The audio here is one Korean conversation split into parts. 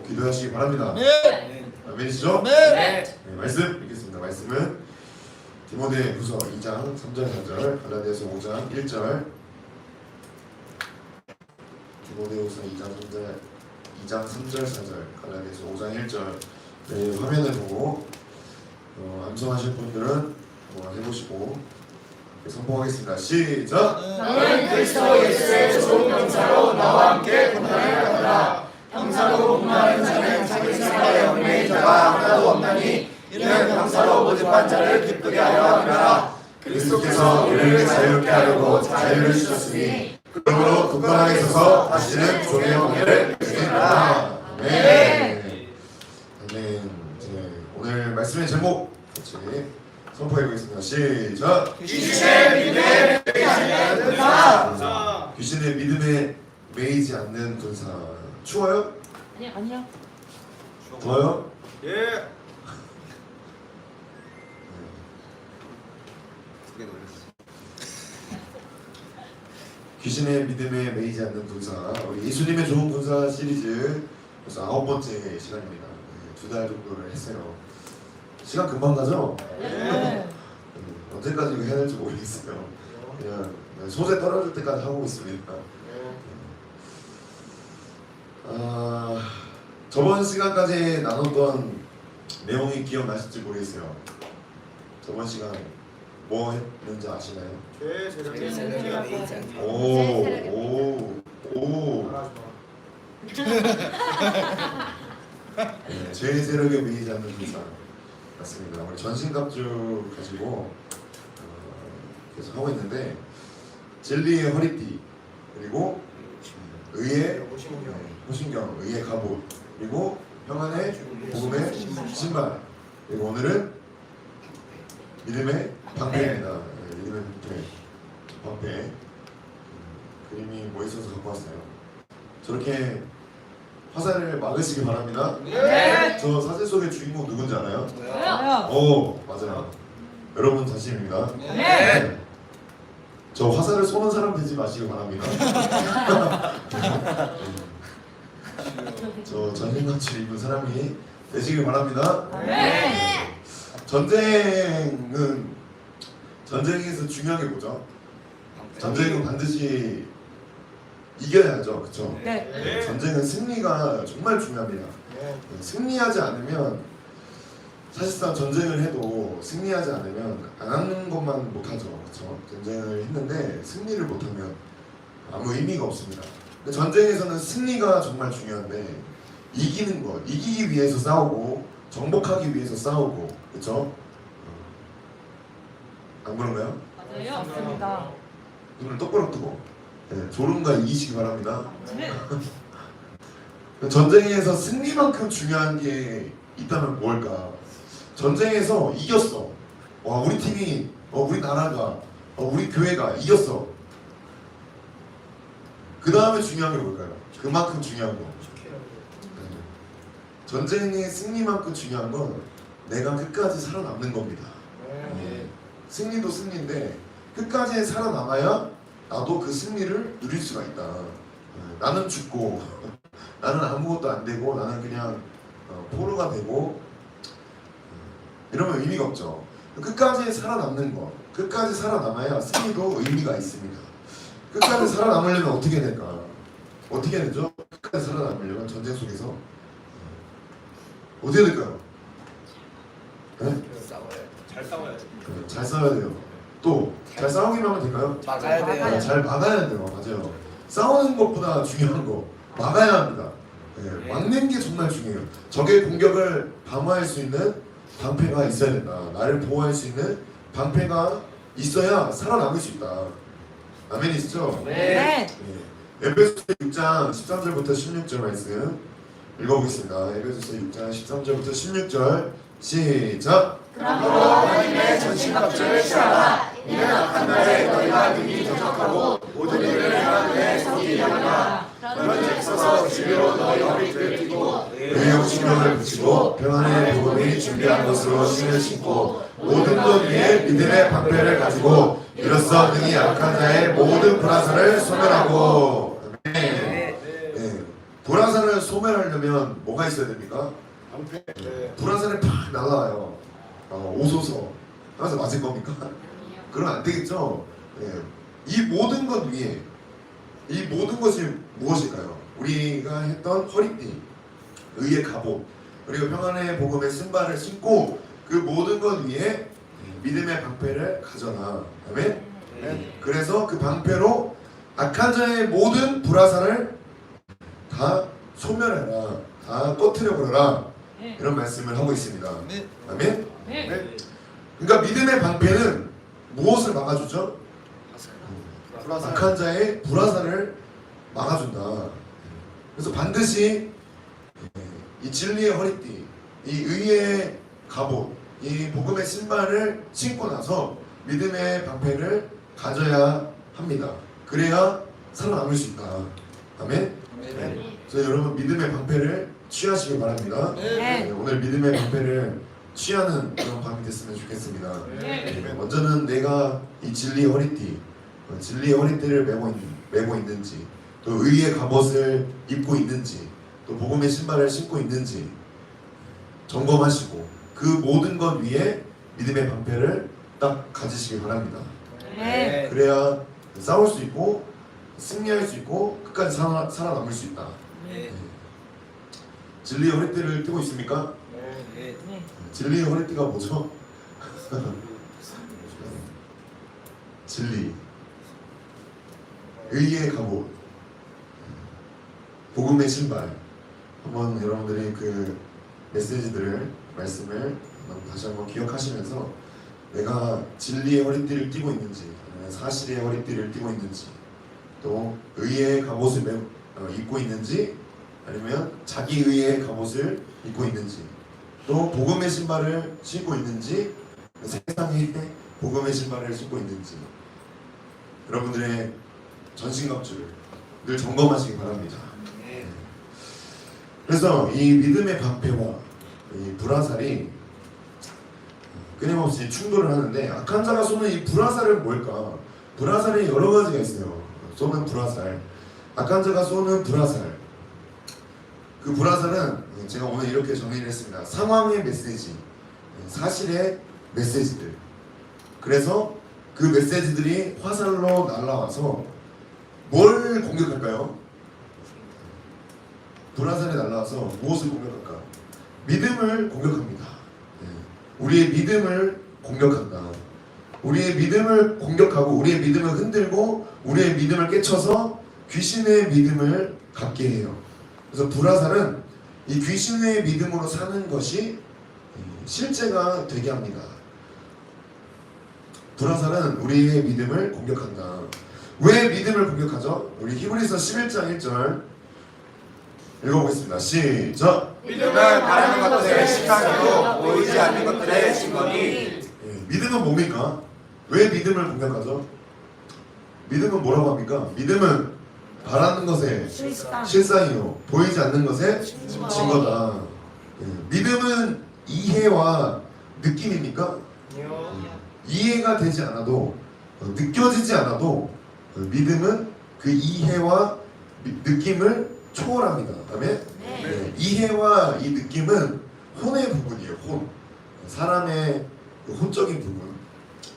기도하시기 바랍니다. 네. 아멘이시죠? 네. 말씀 읽겠습니다. 말씀은 디모데후서 2장 3절 4절, 갈라디아서 5장 1절. 디모데후서 2장 3절 4절, 갈라디아서 5장 1절. 네, 화면을 보고 암송하실 분들은 해보시고 선포하겠습니다. 시작! 나는 그리스도 예수의 좋은 병사로 나와 함께 고난을 받으라. 병사로 복무하는 자는 자기 생활에 얽매인 자가 하나도 없나니 이는 병사로 모집한 자를 기쁘게 하려 함이라. 그리스도께서 우리를 자유롭게 하려고 자유를 주셨으니 그러므로 굳건하게 서서 다시는 종의 영예를 누리라. 네. 아멘. 오늘 말씀의 제목 같이 선포해보겠습니다. 시작! 귀신의 믿음에 매이지 않는 군사. 귀신의 믿음에 매이지 않는 군사. 추워요? 아니야. 더워요? 예. 귀신의 믿음에 매이지 않는 군사. 우리 예수님의 좋은 군사 시리즈 벌써 9번째 시간입니다. 2달 정도를 했어요. 시간 금방 가죠? 네. 언제까지 이거 해야 될지 모르겠어요. 그냥 소재 떨어질 때까지 하고 있습니다. 저번 시간까지 나눴던 내용이 기억나실지 모르겠어요. 저번 시간 뭐 했는지 아시나요? 오. 네, 제 세력에 매이지 않는 군사. 맞습니다. 우리 전신갑주 가지고 계속 하고 있는데 진리의 허리띠, 그리고 의의 호신경, 의의 갑옷, 그리고 평안의 복음의 신발, 그리고 오늘은 믿음의 방패입니다. 네, 믿음의 방패. 그림이 뭐 있어서 갖고 왔어요. 저렇게 화살을 막으시기 바랍니다. 네. 저 사진 속의 주인공 누군지 알아요? 저요. 오, 맞아요. 여러분 자신입니다. 네. 저 화살을 쏘는 사람 되지 마시기 바랍니다. 저 전신갑주 입은 사람이 되시길 바랍니다. 네. 전쟁에서 중요한 게 뭐죠? 전쟁은 반드시 이겨야죠, 그렇죠? 네. 전쟁은 승리가 정말 중요합니다. 승리하지 않으면 사실상 전쟁을 해도 승리하지 않으면 안 하는 것만 못하죠, 그렇죠? 전쟁을 했는데 승리를 못하면 아무 의미가 없습니다. 근데 전쟁에서는 승리가 정말 중요한데 이기는 것, 이기기 위해서 싸우고 정복하기 위해서 싸우고, 그렇죠? 안 그런가요? 맞아요. 맞습니다. 눈을 똑바로 뜨고 졸음과 이기시기 바랍니다. 네. 전쟁에서 승리만큼 중요한 게 있다면 뭘까? 전쟁에서 이겼어. 와, 우리 팀이, 우리 나라가, 우리 교회가 이겼어. 그 다음에 중요한 게 뭘까요? 그만큼 중요한 거. 전쟁의 승리만큼 중요한 건 내가 끝까지 살아남는 겁니다. 승리도 승리인데 끝까지 살아남아야 나도 그 승리를 누릴 수가 있다. 나는 죽고 나는 아무것도 안 되고 나는 그냥 포로가 되고 이러면 의미가 없죠. 끝까지 살아남는 거, 끝까지 살아남아야 승리도 의미가 있습니다. 끝까지 살아남으려면 어떻게 될까? 어떻게 되죠? 끝까지 살아남으려면 전쟁 속에서 어떻게 될까요? 네? 잘 싸워야 돼. 잘 싸워야 돼요. 또 잘 싸우기만 하면 될까요? 막아야 돼요. 잘 막아야 돼요. 맞아요. 싸우는 것보다 중요한 거 막아야 합니다. 네, 막는 게 정말 중요해요. 적의 공격을 방어할 수 있는 방패가 있어야 된다. 나를 보호할 수 있는 방패가 있어야 살아남을 수 있다. 아멘이시죠? 네. 에베소서 6장 13절부터 16절 말씀 읽어보겠습니다. 에베소서 6장 13절부터 16절 시작. 그러므로 하나님의 전신갑주를 취하라. 이는 악한 날에 너희가 능히 도적하고 모든 일을 행하는데 성이 일어나라. 그런즉 서서 진리로 너희 허리띠를 띠고 의의 신경을 붙이고 평안의 복음이 준비한 것으로 신을 신고 모든 것 위에 믿음의 방패를 가지고 이로써 능히 악한 자의 모든 불화살을 소멸하고. 네. 불화살을 소멸하려면 뭐가 있어야 됩니까? 방패. 불화살이 팍 날라와요. 오소서 하면서 맞을 겁니까? 그러면 안 되겠죠. 예. 이 모든 것 위에 이 모든 것이 무엇일까요? 우리가 했던 허리띠, 의의 갑옷, 그리고 평안의 복음의 신발을 신고 그 모든 것 위에 믿음의 방패를 가져라. 아멘. 그래서 그 방패로 악한 자의 모든 불화살을 다 소멸해라, 다 꺼트려버려라, 이런 말씀을 하고 있습니다. 아멘. 그러니까 믿음의 방패는 무엇을 막아주죠? 악한 자의 불화살을 막아준다. 그래서 반드시 이 진리의 허리띠, 이 의의 갑옷, 이 복음의 신발을 신고 나서 믿음의 방패를 가져야 합니다. 그래야 살아남을 수 있다. 아멘. 그래서 여러분 믿음의 방패를 취하시길 바랍니다. 오늘 믿음의 방패를 취하는 그런 밤이 됐으면 좋겠습니다. 먼저는 내가 이 진리의 허리띠, 진리의 허리띠를 메고 있는지, 또 의의 갑옷을 입고 있는지, 또 복음의 신발을 신고 있는지 점검하시고 그 모든 것 위에 믿음의 방패를 딱 가지시길 바랍니다. 그래야 싸울 수 있고 승리할 수 있고 끝까지 살아남을 수 있다. 진리의 허리띠를 띠고 있습니까? 진리의 허리띠가 뭐죠? 진리, 의의 갑옷, 복음의 신발. 한번 여러분들이 그 메시지들을, 말씀을 다시 한번 기억하시면서 내가 진리의 허리띠를 띠고 있는지, 아니면 사실의 허리띠를 띠고 있는지, 또 의의 갑옷을 입고 있는지, 아니면 자기 의의 갑옷을 입고 있는지, 또 복음의 신발을 신고 있는지, 세상의 복음의 신발을 신고 있는지, 여러분들의 전신갑주를 늘 점검하시기 바랍니다. 그래서 이 믿음의 방패와 이 불화살이 끊임없이 충돌을 하는데, 악한 자가 쏘는 이 불화살은 뭘까? 불화살이 여러 가지가 있어요. 쏘는 불화살, 악한 자가 쏘는 불화살. 그 불화살은 제가 오늘 이렇게 정리를 했습니다. 상황의 메시지, 사실의 메시지들. 그래서 그 메시지들이 화살로 날아와서 뭘 공격할까요? 불화살이 날아와서 무엇을 공격할까? 믿음을 공격합니다. 우리의 믿음을 공격한다. 우리의 믿음을 공격하고 우리의 믿음을 흔들고 우리의 믿음을 깨쳐서 귀신의 믿음을 갖게 해요. 그래서 불화살은 이 귀신의 믿음으로 사는 것이 실제가 되게 합니다. 불화살은 우리의 믿음을 공격한다. 왜 믿음을 공격하죠? 우리 히브리서 11장 1절 읽어보겠습니다. 시작! 믿음은 바라는 것들의 실상이요 보이지 않는 것들의 증거니. 믿음은 뭡니까? 왜 믿음을 공격하죠? 믿음은 뭐라고 합니까? 믿음은 바라는 것의 실상이요 보이지 않는 것의 증거다. 믿음은 이해와 느낌입니까? 이해가 되지 않아도, 느껴지지 않아도 믿음은 그 이해와 느낌을 초월합니다. 아멘? 이해와 이 느낌은 혼의 부분이에요. 혼. 사람의 혼적인 부분.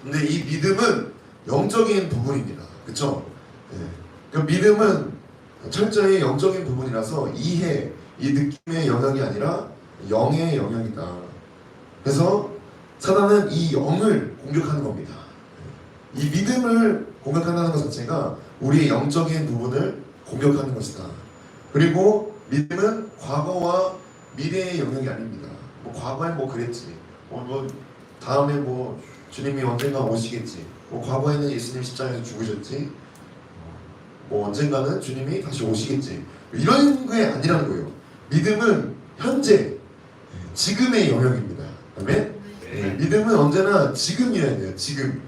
근데 이 믿음은 영적인 부분입니다. 그쵸? 그러니까 믿음은 철저히 영적인 부분이라서 이해, 이 느낌의 영역이 아니라 영의 영역이다. 그래서 사단은 이 영을 공격하는 겁니다. 이 믿음을 공격한다는 것 자체가 우리의 영적인 부분을 공격하는 것이다. 그리고 믿음은 과거와 미래의 영역이 아닙니다. 뭐 과거엔 뭐 그랬지, 뭐 다음에 뭐 주님이 언젠가 오시겠지, 뭐 과거에는 예수님 십자가에서 죽으셨지, 뭐 언젠가는 주님이 다시 오시겠지, 이런 게 아니라는 거예요. 믿음은 현재, 지금의 영역입니다. 아멘? 믿음은 언제나 지금이어야 돼요. 지금.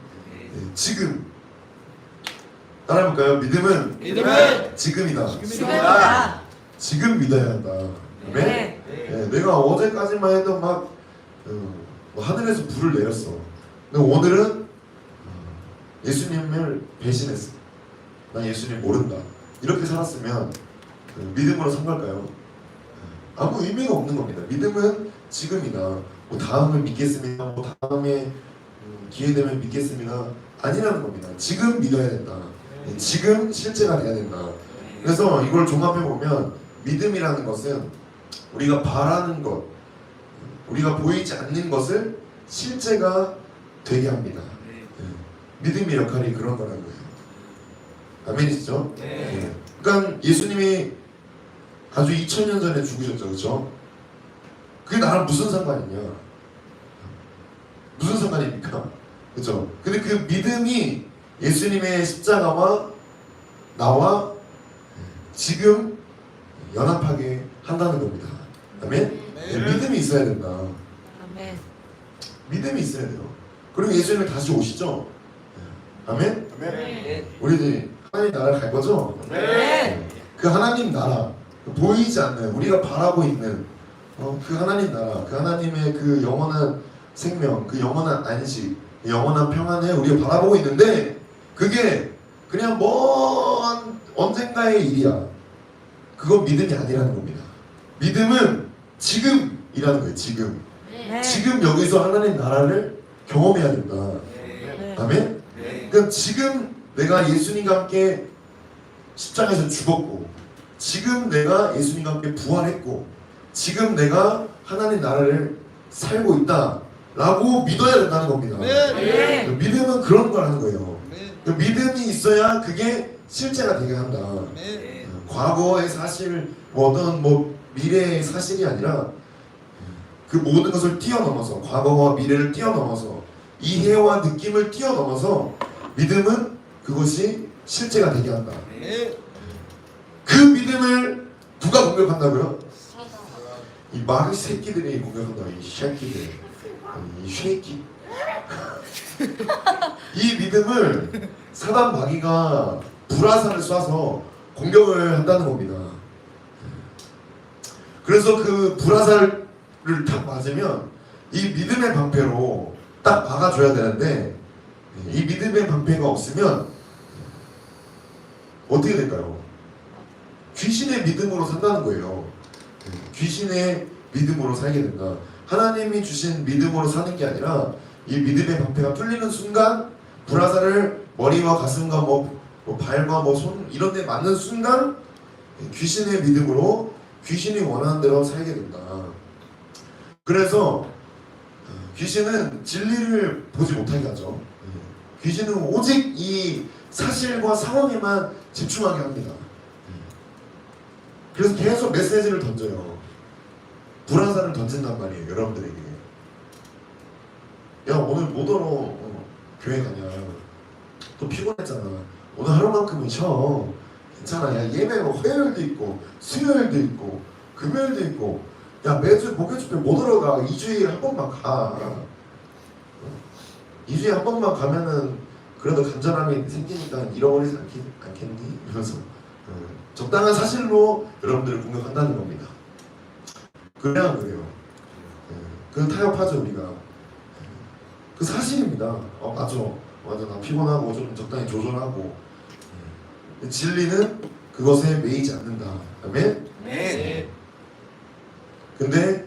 지금. 따라해볼까요? 믿음은 지금이다. 지금 믿어야 한다. 아멘? 내가 어제까지만 해도 막 하늘에서 불을 내렸어. 근데 오늘은 예수님을 배신했어. 난 예수님 모른다. 이렇게 살았으면 믿음으로 산 걸까요? 아무 의미가 없는 겁니다. 믿음은 지금이다. 뭐 다음을 믿겠습니다. 뭐 다음에 기회 되면 믿겠습니다. 아니라는 겁니다. 지금 믿어야 된다. 지금 실제가 돼야 된다. 그래서 이걸 종합해 보면 믿음이라는 것은 우리가 바라는 것, 우리가 보이지 않는 것을 실제가 되게 합니다. 믿음의 역할이 그런 거라는 거예요. 아멘이시죠? 네. 그러니까 예수님이 아주 2000년 전에 죽으셨죠, 그렇죠? 그게 나랑 무슨 상관이냐? 무슨 상관입니까? 그렇죠? 근데 그 믿음이 예수님의 십자가와 나와 지금 연합하게 한다는 겁니다. 아멘? 믿음이 있어야 된다. 아멘. 믿음이 있어야 돼요. 그리고 예수님이 다시 오시죠? 아멘? 네. 우리들이 하나님 나라를 갈 거죠? 네. 그 하나님 나라, 보이지 않는 우리가 바라고 있는 그 하나님 나라, 그 하나님의 그 영원한 생명, 그 영원한 안식, 그 영원한 평안을 우리가 바라보고 있는데 그게 그냥 먼 언젠가의 일이야. 그건 믿음이 아니라는 겁니다. 믿음은 지금이라는 거예요. 지금. 네. 지금 여기서 하나님 나라를 경험해야 된다. 네. 아멘? 그러니까 지금 내가 예수님과 함께 십자가에서 죽었고 지금 내가 예수님과 함께 부활했고 지금 내가 하나님 나라를 살고 있다 라고 믿어야 된다는 겁니다. 네. 믿음은 그런 걸 하는 거예요. 믿음이 있어야 그게 실제가 되게 한다. 과거의 사실, 어떤 미래의 사실이 아니라 그 모든 것을 뛰어넘어서 과거와 미래를 뛰어넘어서 이해와 느낌을 뛰어넘어서 믿음은 그것이 실제가 되게 한다. 그 믿음을 누가 공격한다고요? 이 마귀 새끼들이 공격한다. 이 새끼들, 이 쉐이키. 이 믿음을 사단 마귀가 불화살을 쏴서 공격을 한다는 겁니다. 그래서 그 불화살을 딱 맞으면 이 믿음의 방패로 딱 막아줘야 되는데 이 믿음의 방패가 없으면 어떻게 될까요? 귀신의 믿음으로 산다는 거예요. 귀신의 믿음으로 살게 된다. 하나님이 주신 믿음으로 사는 게 아니라 이 믿음의 방패가 뚫리는 순간 불화살을 머리와 가슴과 발과 손 이런 데 맞는 순간 귀신의 믿음으로 귀신이 원하는 대로 살게 된다. 그래서 귀신은 진리를 보지 못하게 하죠. 귀신은 오직 이 사실과 상황에만 집중하게 합니다. 그래서 계속 메시지를 던져요. 불화살을 던진단 말이에요, 여러분들에게. 야, 오늘 못 오러 교회 가냐? 또 피곤했잖아. 오늘 하루만큼은 쉬어. 괜찮아. 야, 예배가 화요일도 있고 수요일도 있고 금요일도 있고 야, 매주 목요 집회 못 오러 가. 2주에 한 번만 가. 2주에 한 번만 가면은 그래도 간절함이 생기니까 잃어버리지 않겠니? 이러면서 적당한 사실로 여러분들을 공격한다는 겁니다. 그래야 안 그래요. 그 타협하죠 우리가. 그 사실입니다. 맞아. 나 피곤하고 좀 적당히 조절하고. 진리는 그것에 매이지 않는다. 아멘? 네. 근데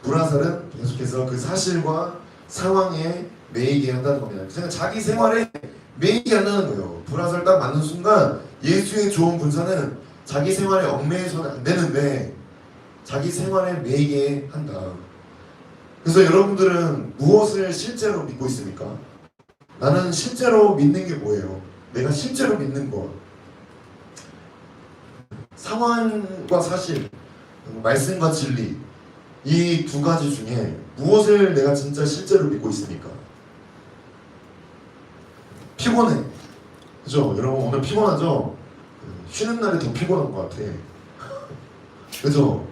불화살은 계속해서 그 사실과 상황에 매이게 한다는 겁니다. 그냥 자기 생활에 매이게 한다는 거예요. 불화살 딱 맞는 순간 예수의 좋은 군사는 자기 생활에 얽매여서는 안 되는데 자기 생활에 매이게 한다. 그래서 여러분들은 무엇을 실제로 믿고 있습니까? 나는 실제로 믿는 게 뭐예요? 내가 실제로 믿는 것. 상황과 사실, 말씀과 진리, 이 두 가지 중에 무엇을 내가 진짜 실제로 믿고 있습니까? 피곤해. 그죠? 여러분 오늘 피곤하죠? 쉬는 날이 더 피곤한 것 같아. 그죠?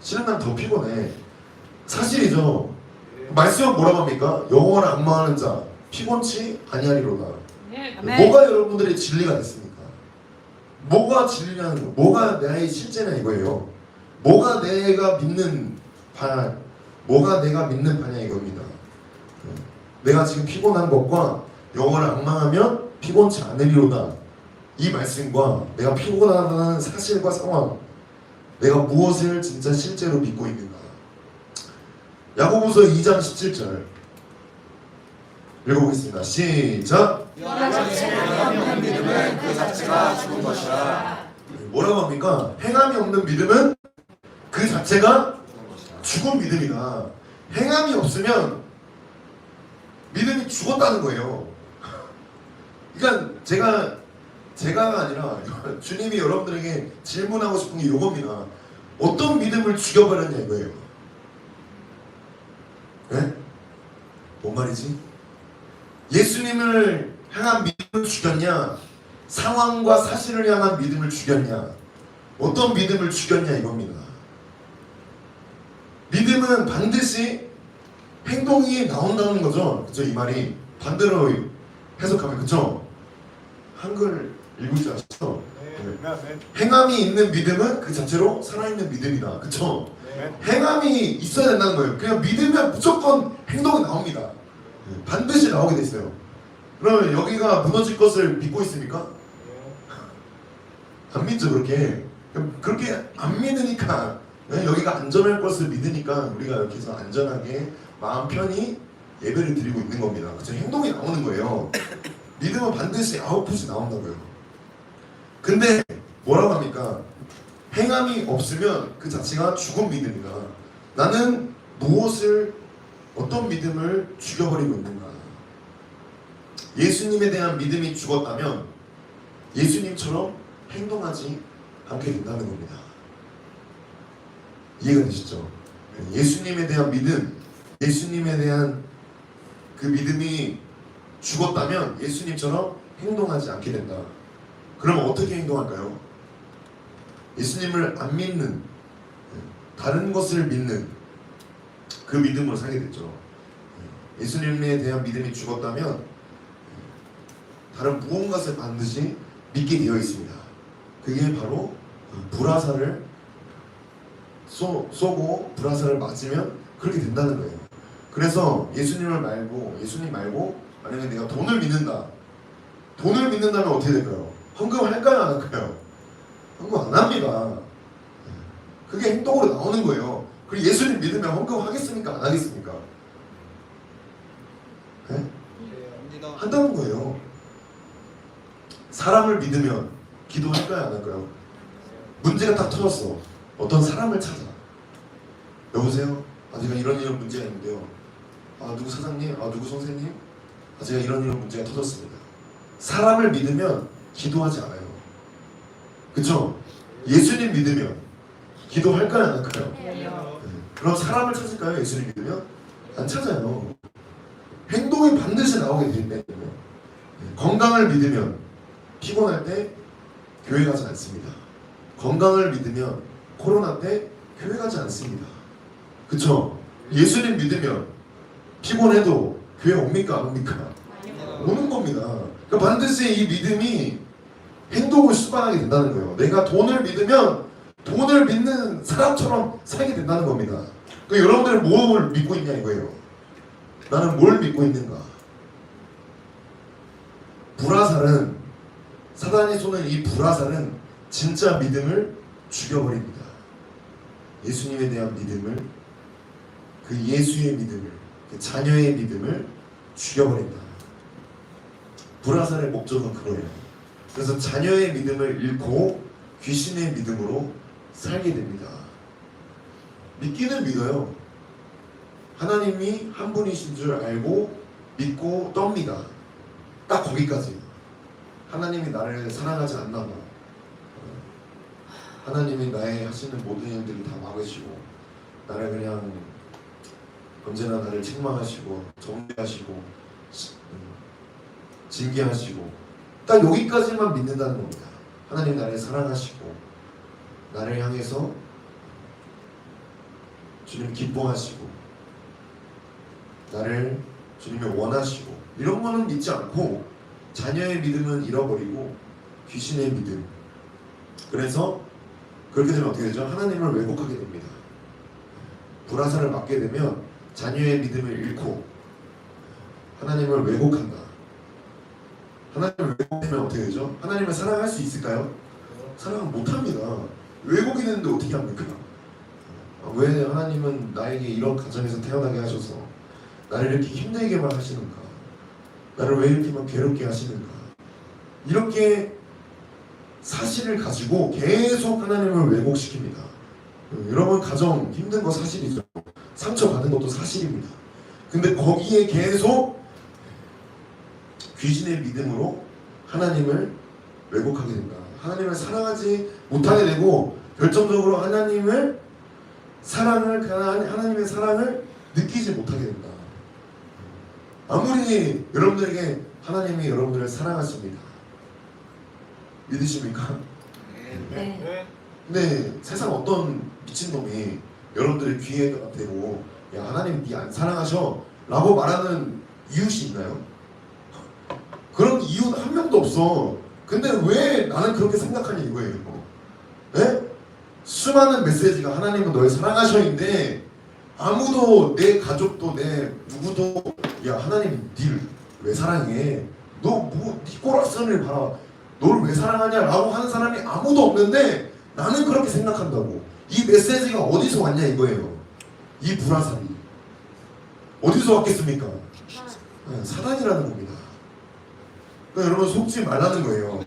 쉬는 날 더 피곤해. 사실이죠? 말씀은 뭐라고 합니까? 영원한 악망하는 자 피곤치 아니하리로다. 네. 뭐가 여러분들의 진리가 됐습니까? 뭐가 진리라는 거? 뭐가 나의 실제냐 이거예요. 뭐가 내가 믿는 방향, 뭐가 내가 믿는 방향 이겁니다. 내가 지금 피곤한 것과 영원을 악망하면 피곤치 않으리로다. 이 말씀과 내가 피곤하다는 사실과 상황, 내가 무엇을 진짜 실제로 믿고 있는가. 야고보서 2장 17절 읽어보겠습니다. 시작. 행함이 없는 믿음은 그 자체가 죽은 것이라. 뭐라고 합니까? 행함이 없는 믿음은 그 자체가 죽은 믿음이다. 행함이 없으면 믿음이 죽었다는 거예요. 그러니까 제가 아니라 주님이 여러분들에게 질문하고 싶은 게 이겁니다. 어떤 믿음을 죽여버렸냐 이거예요. 네? 뭔 말이지? 예수님을 향한 믿음을 죽였냐? 상황과 사실을 향한 믿음을 죽였냐? 어떤 믿음을 죽였냐 이겁니다. 믿음은 반드시 행동이 나온다는 거죠. 그죠? 이 말이 반대로 해석하면 그죠? 한글 읽을 줄 아시죠? 네. 행함이 있는 믿음은 그 자체로 살아있는 믿음이다. 그쵸? 네. 행함이 있어야 된다는 거예요. 그냥 믿으면 무조건 행동이 나옵니다. 반드시 나오게 돼 있어요. 그러면 여기가 무너질 것을 믿고 있습니까? 안 믿죠 그렇게. 그렇게 안 믿으니까 여기가 안전할 것을 믿으니까 우리가 여기서 안전하게 마음 편히 예배를 드리고 있는 겁니다. 그쵸? 행동이 나오는 거예요. 믿음은 반드시 아웃풋이 나온다고요. 근데 뭐라고 합니까? 행함이 없으면 그 자체가 죽은 믿음이다. 나는 어떤 믿음을 죽여버리고 있는가? 예수님에 대한 믿음이 죽었다면 예수님처럼 행동하지 않게 된다는 겁니다. 이해가 되시죠? 예수님에 대한 믿음, 예수님에 대한 그 믿음이 죽었다면 예수님처럼 행동하지 않게 된다. 그럼 어떻게 행동할까요? 예수님을 안 믿는, 다른 것을 믿는 그 믿음으로 살게 됐죠. 예수님에 대한 믿음이 죽었다면 다른 무언가를 반드시 믿게 되어 있습니다. 그게 바로 불화살을 쏘고 불화살을 맞으면 그렇게 된다는 거예요. 그래서 예수님 말고 만약에 내가 돈을 믿는다. 돈을 믿는다면 어떻게 될까요? 헌금할까요? 안 할까요? 헌금 안 합니다. 그게 행동으로 나오는 거예요. 그리고 예수님 믿으면 헌금하겠습니까? 안 하겠습니까? 네? 한다는 거예요. 사람을 믿으면 기도할까요? 안 할까요? 문제가 딱 터졌어. 어떤 사람을 찾아. 여보세요? 제가 이런 문제가 있는데요. 누구 사장님? 누구 선생님? 제가 이런 문제가 터졌습니다. 사람을 믿으면 기도하지 않아요. 그쵸? 예수님 믿으면 기도할까요? 안 할까요? 네. 그럼 사람을 찾을까요? 예수님 믿으면? 안 찾아요. 행동이 반드시 나오게 되기 때문에. 건강을 믿으면 피곤할 때 교회 가지 않습니다. 건강을 믿으면 코로나 때 교회 가지 않습니다. 그쵸? 예수님 믿으면 피곤해도 교회 옵니까? 안 옵니까? 오는 겁니다. 그러니까 반드시 이 믿음이 행동을 수반하게 된다는 거예요. 내가 돈을 믿으면 돈을 믿는 사람처럼 살게 된다는 겁니다. 그러니까 여러분들은 뭘 믿고 있냐 이거예요. 나는 뭘 믿고 있는가? 불화살은, 사단이 쏘는 이 불화살은 진짜 믿음을 죽여버립니다. 예수님에 대한 믿음을, 그 예수의 믿음을, 그 자녀의 믿음을 죽여버린다. 불화살의 목적은 그거예요. 그래서 자녀의 믿음을 잃고 귀신의 믿음으로 살게 됩니다. 믿기는 믿어요. 하나님이 한 분이신 줄 알고 믿고 떱니다. 딱 거기까지. 하나님이 나를 사랑하지 않나 봐. 하나님이 나의 하시는 모든 일들을 다 막으시고 나를 그냥 언제나 나를 책망하시고 정죄하시고 징계하시고 딱 여기까지만 믿는다는 겁니다. 하나님 나를 사랑하시고 나를 향해서 주님 기뻐하시고 나를 주님이 원하시고 이런 거는 믿지 않고 자녀의 믿음은 잃어버리고 귀신의 믿음. 그래서 그렇게 되면 어떻게 되죠? 하나님을 왜곡하게 됩니다. 불화살을 맞게 되면 자녀의 믿음을 잃고 하나님을 왜곡한다. 하나님을 왜곡하면 어떻게 되죠? 하나님을 사랑할 수 있을까요? 사랑 못합니다. 왜곡이 되는데 어떻게 합니까? 왜 하나님은 나에게 이런 가정에서 태어나게 하셔서 나를 이렇게 힘들게만 하시는가? 나를 왜 이렇게만 괴롭게 하시는가? 이렇게 사실을 가지고 계속 하나님을 왜곡시킵니다. 여러분 가정 힘든 거 사실이죠. 상처받은 것도 사실입니다. 근데 거기에 계속 귀신의 믿음으로 하나님을 왜곡하게 된다. 하나님을 사랑하지 못하게 되고 결정적으로 하나님의 사랑을 느끼지 못하게 된다. 아무리 여러분들에게 하나님이 여러분들을 사랑하십니다. 믿으십니까? 네. 근데 세상 어떤 미친놈이 여러분들의 귀에다가 대고 야 하나님 니 안 사랑하셔 라고 말하는 이웃이 있나요? 그런 이웃 한 명도 없어. 근데 왜 나는 그렇게 생각하냐 이거예요. 네? 수많은 메시지가 하나님은 너를 사랑하셔인데 아무도 내 가족도 내 누구도 야 하나님 니를 왜 사랑해? 너뭐니 꼬락선을 봐라. 너를 왜 사랑하냐라고 하는 사람이 아무도 없는데 나는 그렇게 생각한다고. 이 메시지가 어디서 왔냐 이거예요. 이 불화살이 어디서 왔겠습니까? 네, 사단이라는 겁니다. 그러니까 여러분 속지 말라는 거예요.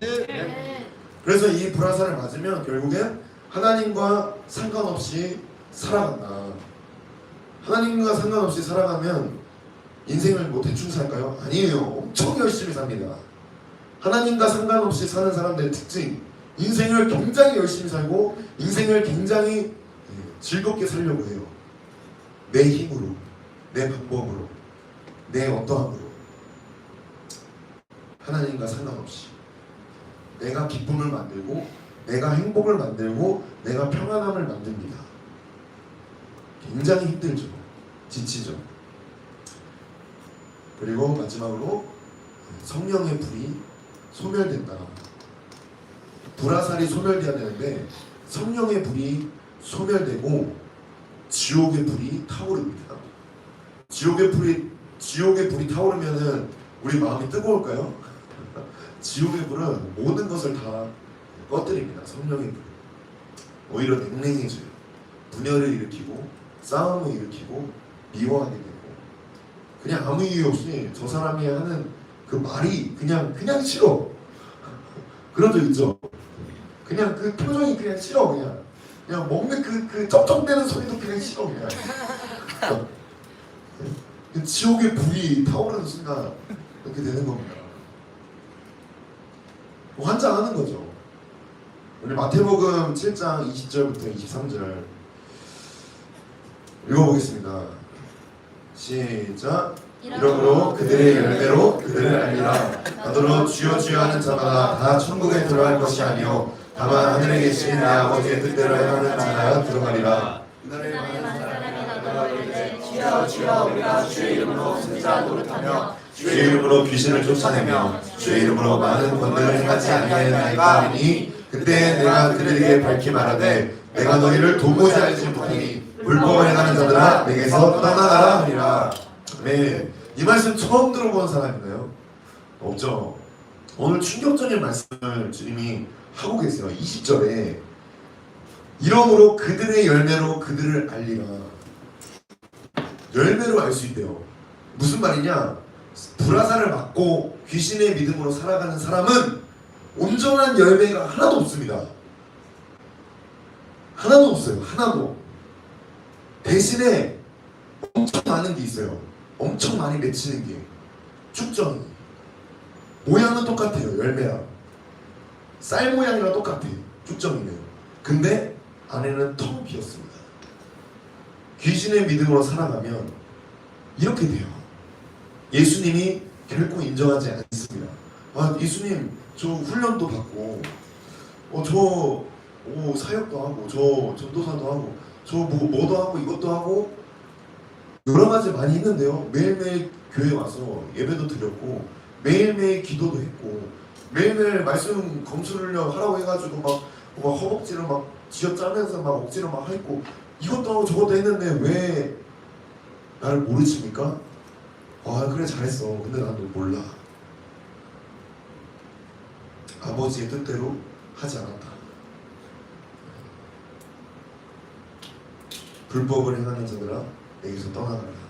그래서 이 불화살을 맞으면 결국엔 하나님과 상관없이 살아간다. 하나님과 상관없이 살아가면 인생을 뭐 대충 살까요? 아니에요. 엄청 열심히 삽니다. 하나님과 상관없이 사는 사람들의 특징, 인생을 굉장히 열심히 살고 인생을 굉장히 즐겁게 살려고 해요. 내 힘으로, 내 방법으로, 내 어떠함으로. 하나님과 상관없이 내가 기쁨을 만들고 내가 행복을 만들고 내가 평안함을 만듭니다. 굉장히 힘들죠. 지치죠. 그리고 마지막으로 성령의 불이 소멸된다. 불화살이 소멸돼야 되는데 성령의 불이 소멸되고 지옥의 불이 타오릅니다. 지옥의 불이 타오르면은 우리 마음이 뜨거울까요? 지옥의 불은 모든 것을 다 꺼뜨립니다. 성령의 불. 오히려 냉랭해져요. 분열을 일으키고 싸움을 일으키고 미워하게 되고 그냥 아무 이유 없이 저 사람이 하는 그 말이 그냥 싫어. 그런 적 있죠? 그냥 그 표정이 그냥 싫어. 그냥 먹는 그 쩝쩝대는 소리도 그냥 싫어. 그냥 지옥의 불이 타오르는 순간 이렇게 되는 겁니다. 환장하는 거죠. 우리 마태복음 7장 20절부터 23절 읽어보겠습니다. 시작. 이러므로 그들의 열매로 그들을 알리라. 나더러 주여 주여 하는 자마다 다 천국에 들어갈 것이 아니요 다만 하늘에 계신 내 아버지의 뜻대로 행하는 자나야 들어가리라. 그날에 많은 사람이 나더러 이르되 주여 주여 우리가 주의 이름으로 승자 노릇하며 주의 이름으로 귀신을 쫓아내며 주의 이름으로 많은 권능을 행하지 아니하였나이까 하니 그때 내가 그들에게 밝히 말하되 내가 너희를 도무지 알지 못하니 불법을 행하는 자들아 내게서 떠나가라 하니라. 네, 이 말씀 처음 들어본 사람 있나요? 없죠. 오늘 충격적인 말씀을 주님이 하고 계세요. 20절에 이러므로 그들의 열매로 그들을 알리라. 열매로 알 수 있대요. 무슨 말이냐? 불화살을 맞고 귀신의 믿음으로 살아가는 사람은 온전한 열매가 하나도 없습니다. 하나도 없어요. 하나도. 대신에 엄청 많은 게 있어요. 엄청 많이 맺히는 게. 축전이. 모양은 똑같아요. 열매랑. 쌀 모양이랑 똑같아. 축전이면. 근데 안에는 텅 비었습니다. 귀신의 믿음으로 살아가면 이렇게 돼요. 예수님이 결코 인정하지 않습니다. 아, 예수님 저 훈련도 받고 저 사역도 하고 저 전도사도 하고 저 뭐도 하고 이것도 하고 여러 가지 많이 했는데요. 매일매일 교회 와서 예배도 드렸고 매일매일 기도도 했고 매일매일 말씀 검수훈련 하라고 해가지고 막 허벅지를 막 쥐어짜면서 막 억지로 막 했고 이것도 하고 저것도 했는데 왜 나를 모르십니까? 아 그래 잘했어. 근데 난 너 몰라. 아버지의 뜻대로 하지 않았다. 불법을 행하는 자들아 내게서 떠나가라.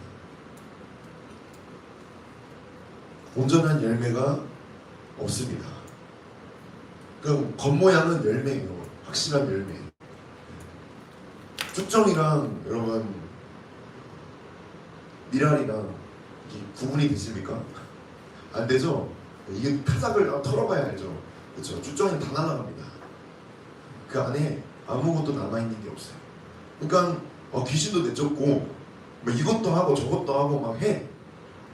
온전한 열매가 없습니다. 그 겉모양은 열매예요. 확실한 열매. 쭉정이랑 여러분 미랄이랑 이게 구분이 되십니까? 안 되죠? 이게 타작을 털어봐야 알죠. 그렇죠? 쭉정이는 다 날아갑니다. 그 안에 아무것도 남아있는 게 없어요. 그러니까 귀신도 내쫓고 뭐 이것도 하고 저것도 하고 막 해.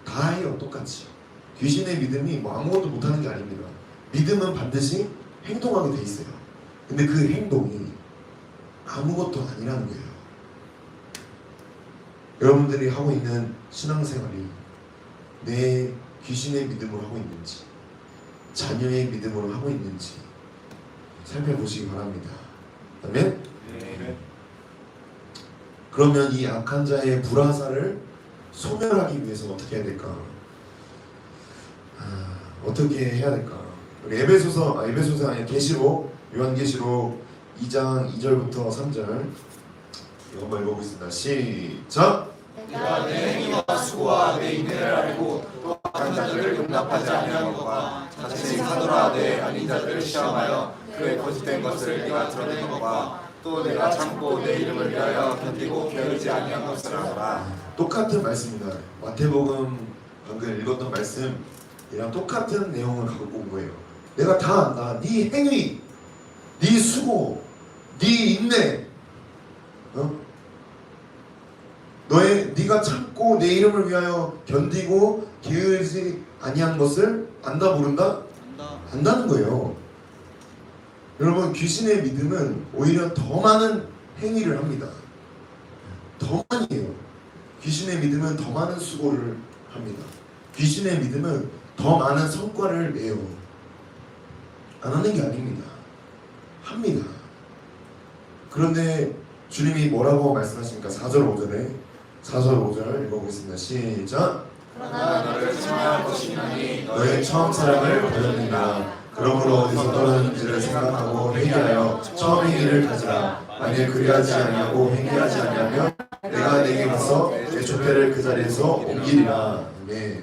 다 해요. 똑같이. 귀신의 믿음이 뭐 아무것도 못하는 게 아닙니다. 믿음은 반드시 행동하게 돼 있어요. 근데 그 행동이 아무것도 아니라는 거예요. 여러분들이 하고 있는 신앙생활이 내 귀신의 믿음으로 하고 있는지 자녀의 믿음으로 하고 있는지 살펴보시기 바랍니다. 아멘? 네. 그러면 이 악한 자의 불화살을 소멸하기 위해서 어떻게 해야 될까? 어떻게 해야 될까? 우리 에베소서 아니 계시록 요한계시록 2장 2절부터 3절 이거 한번 읽어보겠습니다. 시작! 내가 내 행위와 수고와 내 인내를 알고 또 악한 자들을 용납하지 아니하는 것과 자신이 사도라 내 아닌 자들을 시험하여 그의 거짓된 것을 네가 드러낸 것과 또 내가 참고 내 이름을 위하여 견디고 게으르지 아니한 것을 알아라. 똑같은 말씀입니다. 마태복음 방금 읽었던 말씀이랑 똑같은 내용을 갖고 온 거예요. 내가 다 안다. 네 행위, 네 수고, 네 인내, 네가 참고 내 이름을 위하여 견디고 게으르지 아니한 것을 안다 모른다? 안다는 거예요. 여러분 귀신의 믿음은 오히려 더 많은 행위를 합니다. 더 많이 해요. 귀신의 믿음은 더 많은 수고를 합니다. 귀신의 믿음은 더 많은 성과를 내요. 안 하는 게 아닙니다. 합니다. 그런데 주님이 뭐라고 말씀하십니까? 4절 5절 읽어보겠습니다. 시작! 그러나 너를 참여할 것이니 너의 처음 사랑을 버렸느니라. 그러므로 어디서 떨어졌는지를 생각하고 회개하여 처음 행위를 가지라. 만일 그리하지 아니하고 회개하지 아니하면 내가 내게 가서 내 촛대를 그 자리에서 옮기리라. 네.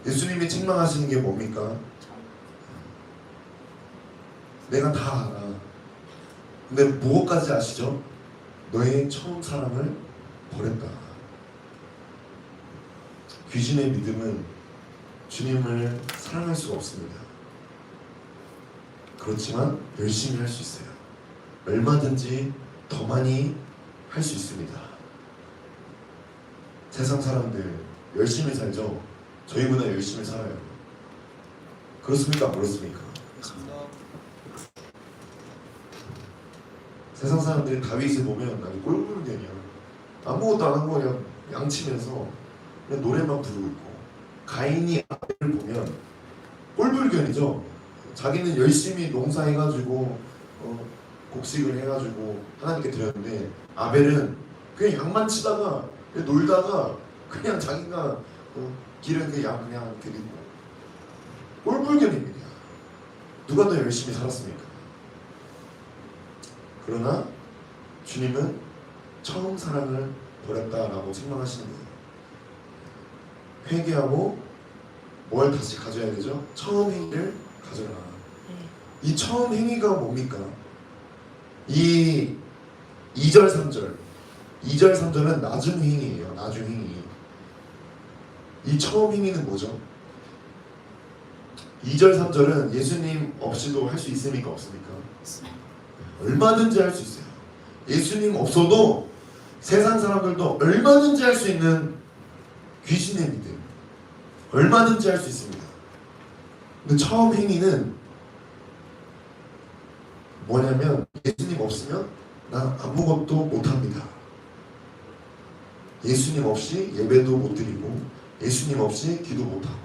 예수님이 책망하시는 게 뭡니까? 내가 다 알아. 근데 무엇까지 아시죠? 너의 처음 사랑을 버렸다. 귀신의 믿음은 주님을 사랑할 수가 없습니다. 그렇지만 열심히 할 수 있어요. 얼마든지 더 많이 할 수 있습니다. 세상 사람들 열심히 살죠? 저희보다 열심히 살아요. 그렇습니까? 안 그렇습니까? 세상 사람들이 다윗을 보면 아주 꼴불견이야. 아무것도 안 하고 그냥 양치면서 그냥 노래만 부르고 있고, 가인이 아벨을 보면 꼴불견이죠. 자기는 열심히 농사해가지고 곡식을 해가지고 하나님께 드렸는데 아벨은 그냥 양만 치다가 그냥 놀다가 그냥 자기가 기른 그 양 그냥 드리고 꼴불견입니다. 누가 더 열심히 살았습니까? 그러나 주님은 처음 사랑을 버렸다라고 책망하시는 거예요. 회개하고 뭘 다시 가져야 되죠? 처음 행위를 가져라. 이 처음 행위가 뭡니까? 이 2절 3절은 나중 행위예요. 나중 행위. 이 처음 행위는 뭐죠? 2절 3절은 예수님 없이도 할 수 있습니까? 없습니까? 얼마든지 할 수 있어요. 예수님 없어도 세상 사람들도 얼마든지 할 수 있는 귀신의 믿음, 얼마든지 할 수 있습니다. 근데 처음 행위는 뭐냐면 예수님 없으면 난 아무것도 못합니다. 예수님 없이 예배도 못 드리고, 예수님 없이 기도 못하고,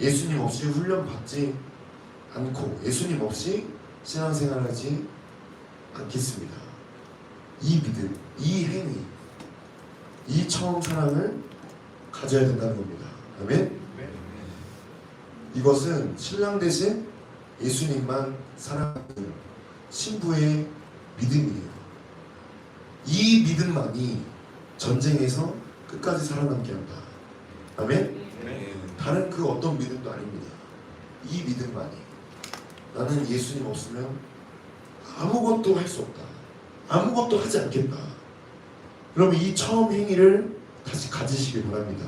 예수님 없이 훈련 받지 않고, 예수님 없이 신앙생활하지 않겠습니다. 이 믿음, 이 행위, 이 처음 사랑을 가져야 된다는 겁니다. 아멘? 이것은 신랑 대신 예수님만 사랑하는 신부의 믿음이에요. 이 믿음만이 전쟁에서 끝까지 살아남게 한다. 아멘? 다른 그 어떤 믿음도 아닙니다. 이 믿음만이. 나는 예수님 없으면 아무것도 할 수 없다. 아무것도 하지 않겠다. 그러면 이 처음 행위를 다시 가지시길 바랍니다.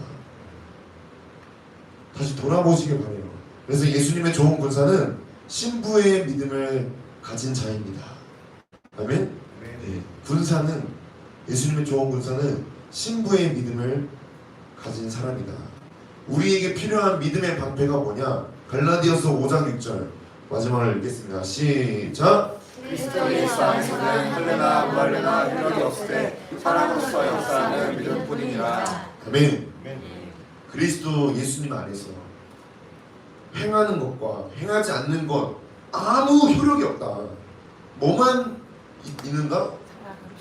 다시 돌아보시길 바라요. 그래서 예수님의 좋은 군사는 신부의 믿음을 가진 자입니다. 아멘? 네. 군사는, 예수님의 좋은 군사는 신부의 믿음을 가진 사람이다. 우리에게 필요한 믿음의 방패가 뭐냐? 갈라디아서 5장 6절 마지막을 읽겠습니다. 시작! 그리스도 예수 안에서는 할례나 무할례나 율법이 없으되 사랑으로서 역사하는 믿음뿐이니라. 아멘. 그리스도 예수님 안에서 행하는 것과 행하지 않는 것 아무 효력이 없다. 뭐만 있는가?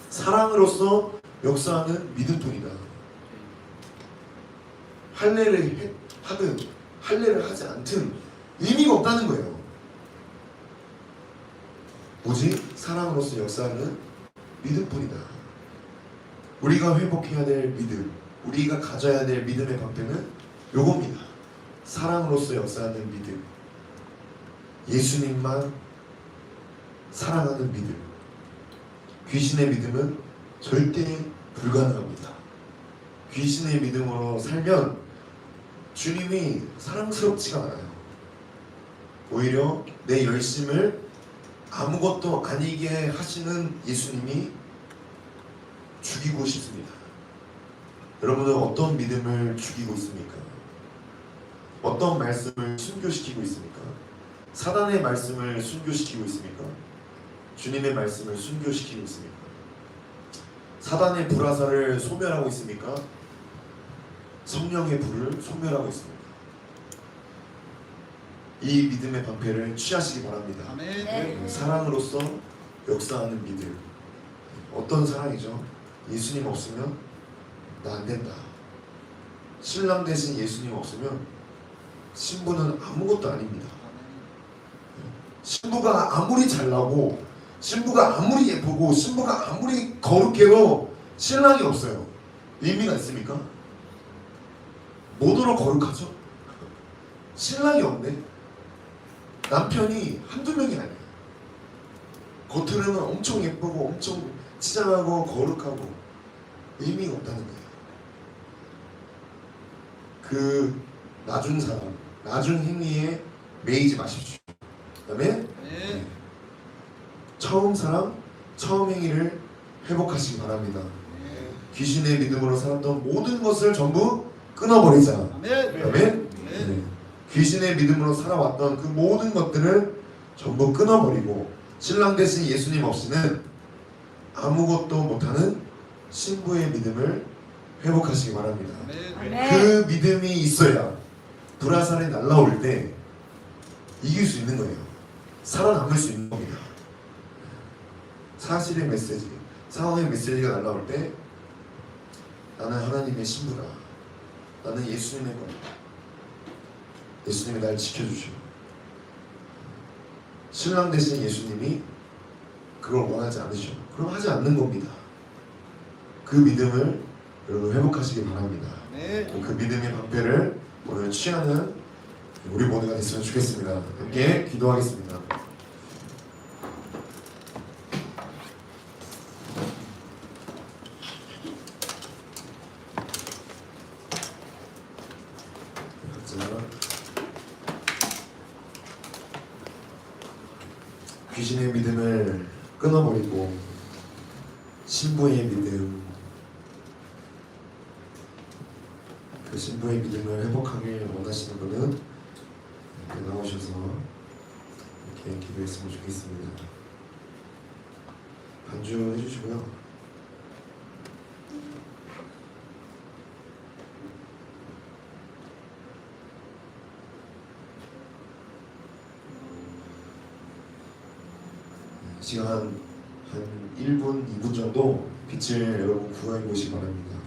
사랑으로서 역사하는 믿음뿐이다. 할례를 하든 할례를 하지 않든 의미가 없다는 거예요. 오직 사랑으로서 역사하는 믿음뿐이다. 우리가 회복해야 될 믿음, 우리가 가져야 될 믿음의 방패는 요겁니다. 사랑으로서 역사하는 믿음, 예수님만 사랑하는 믿음. 귀신의 믿음은 절대 불가능합니다. 귀신의 믿음으로 살면 주님이 사랑스럽지가 않아요. 오히려 내 열심을 아무것도 아니게 하시는 예수님이 죽이고 싶습니다. 여러분은 어떤 믿음을 죽이고 있습니까? 어떤 말씀을 순교시키고 있습니까? 사단의 말씀을 순교시키고 있습니까? 주님의 말씀을 순교시키고 있습니까? 사단의 불화살을 소멸하고 있습니까? 성령의 불을 소멸하고 있습니다. 이 믿음의 방패를 취하시기 바랍니다. 아멘. 사랑으로서 역사하는 믿음. 어떤 사랑이죠? 예수님 없으면 나 안 된다. 신랑 대신 예수님 없으면 신부는 아무것도 아닙니다. 신부가 아무리 잘나고 신부가 아무리 예쁘고 신부가 아무리 거룩해도 신랑이 없어요. 의미가 있습니까? 뭐더러 거룩하죠? 신랑이 없네. 남편이 한두 명이 아니에요. 겉으로는 엄청 예쁘고 엄청 치장하고 거룩하고 의미가 없다는 거예요. 그 나중 사랑, 나중 행위에 매이지 마십시오. 그다음에 처음 사랑, 처음 행위를 회복하시기 바랍니다. 귀신의 믿음으로 살았던 모든 것을 전부 끊어버리자. 아멘. 귀신의 믿음으로 살아왔던 그 모든 것들을 전부 끊어버리고 신랑 대신 예수님 없이는 아무것도 못하는 신부의 믿음을 회복하시기 바랍니다. 그 믿음이 있어야 불화살이 날라올 때 이길 수 있는 거예요. 살아남을 수 있는 겁니다. 사실의 메시지, 상황의 메시지가 날라올 때 나는 하나님의 신부다. 나는 예수님의 겁니다. 예수님이 날 지켜주시오. 신랑 대신 예수님이 그걸 원하지 않으시오. 그럼 하지 않는 겁니다. 그 믿음을 여러분 회복하시기 바랍니다. 그 믿음의 방패를 오늘 취하는 우리 모두가 됐으면 좋겠습니다. 함께 기도하겠습니다. 귀신의 믿음을 끊어버리고 신부의 믿음, 그 신부의 믿음을 회복하길 원하시는 분은 이렇게 나오셔서 이렇게 기도했으면 좋겠습니다. 반주해 주시고요. 시간 한 1분, 2분 정도 빛을 여러분 구해 보시기 바랍니다.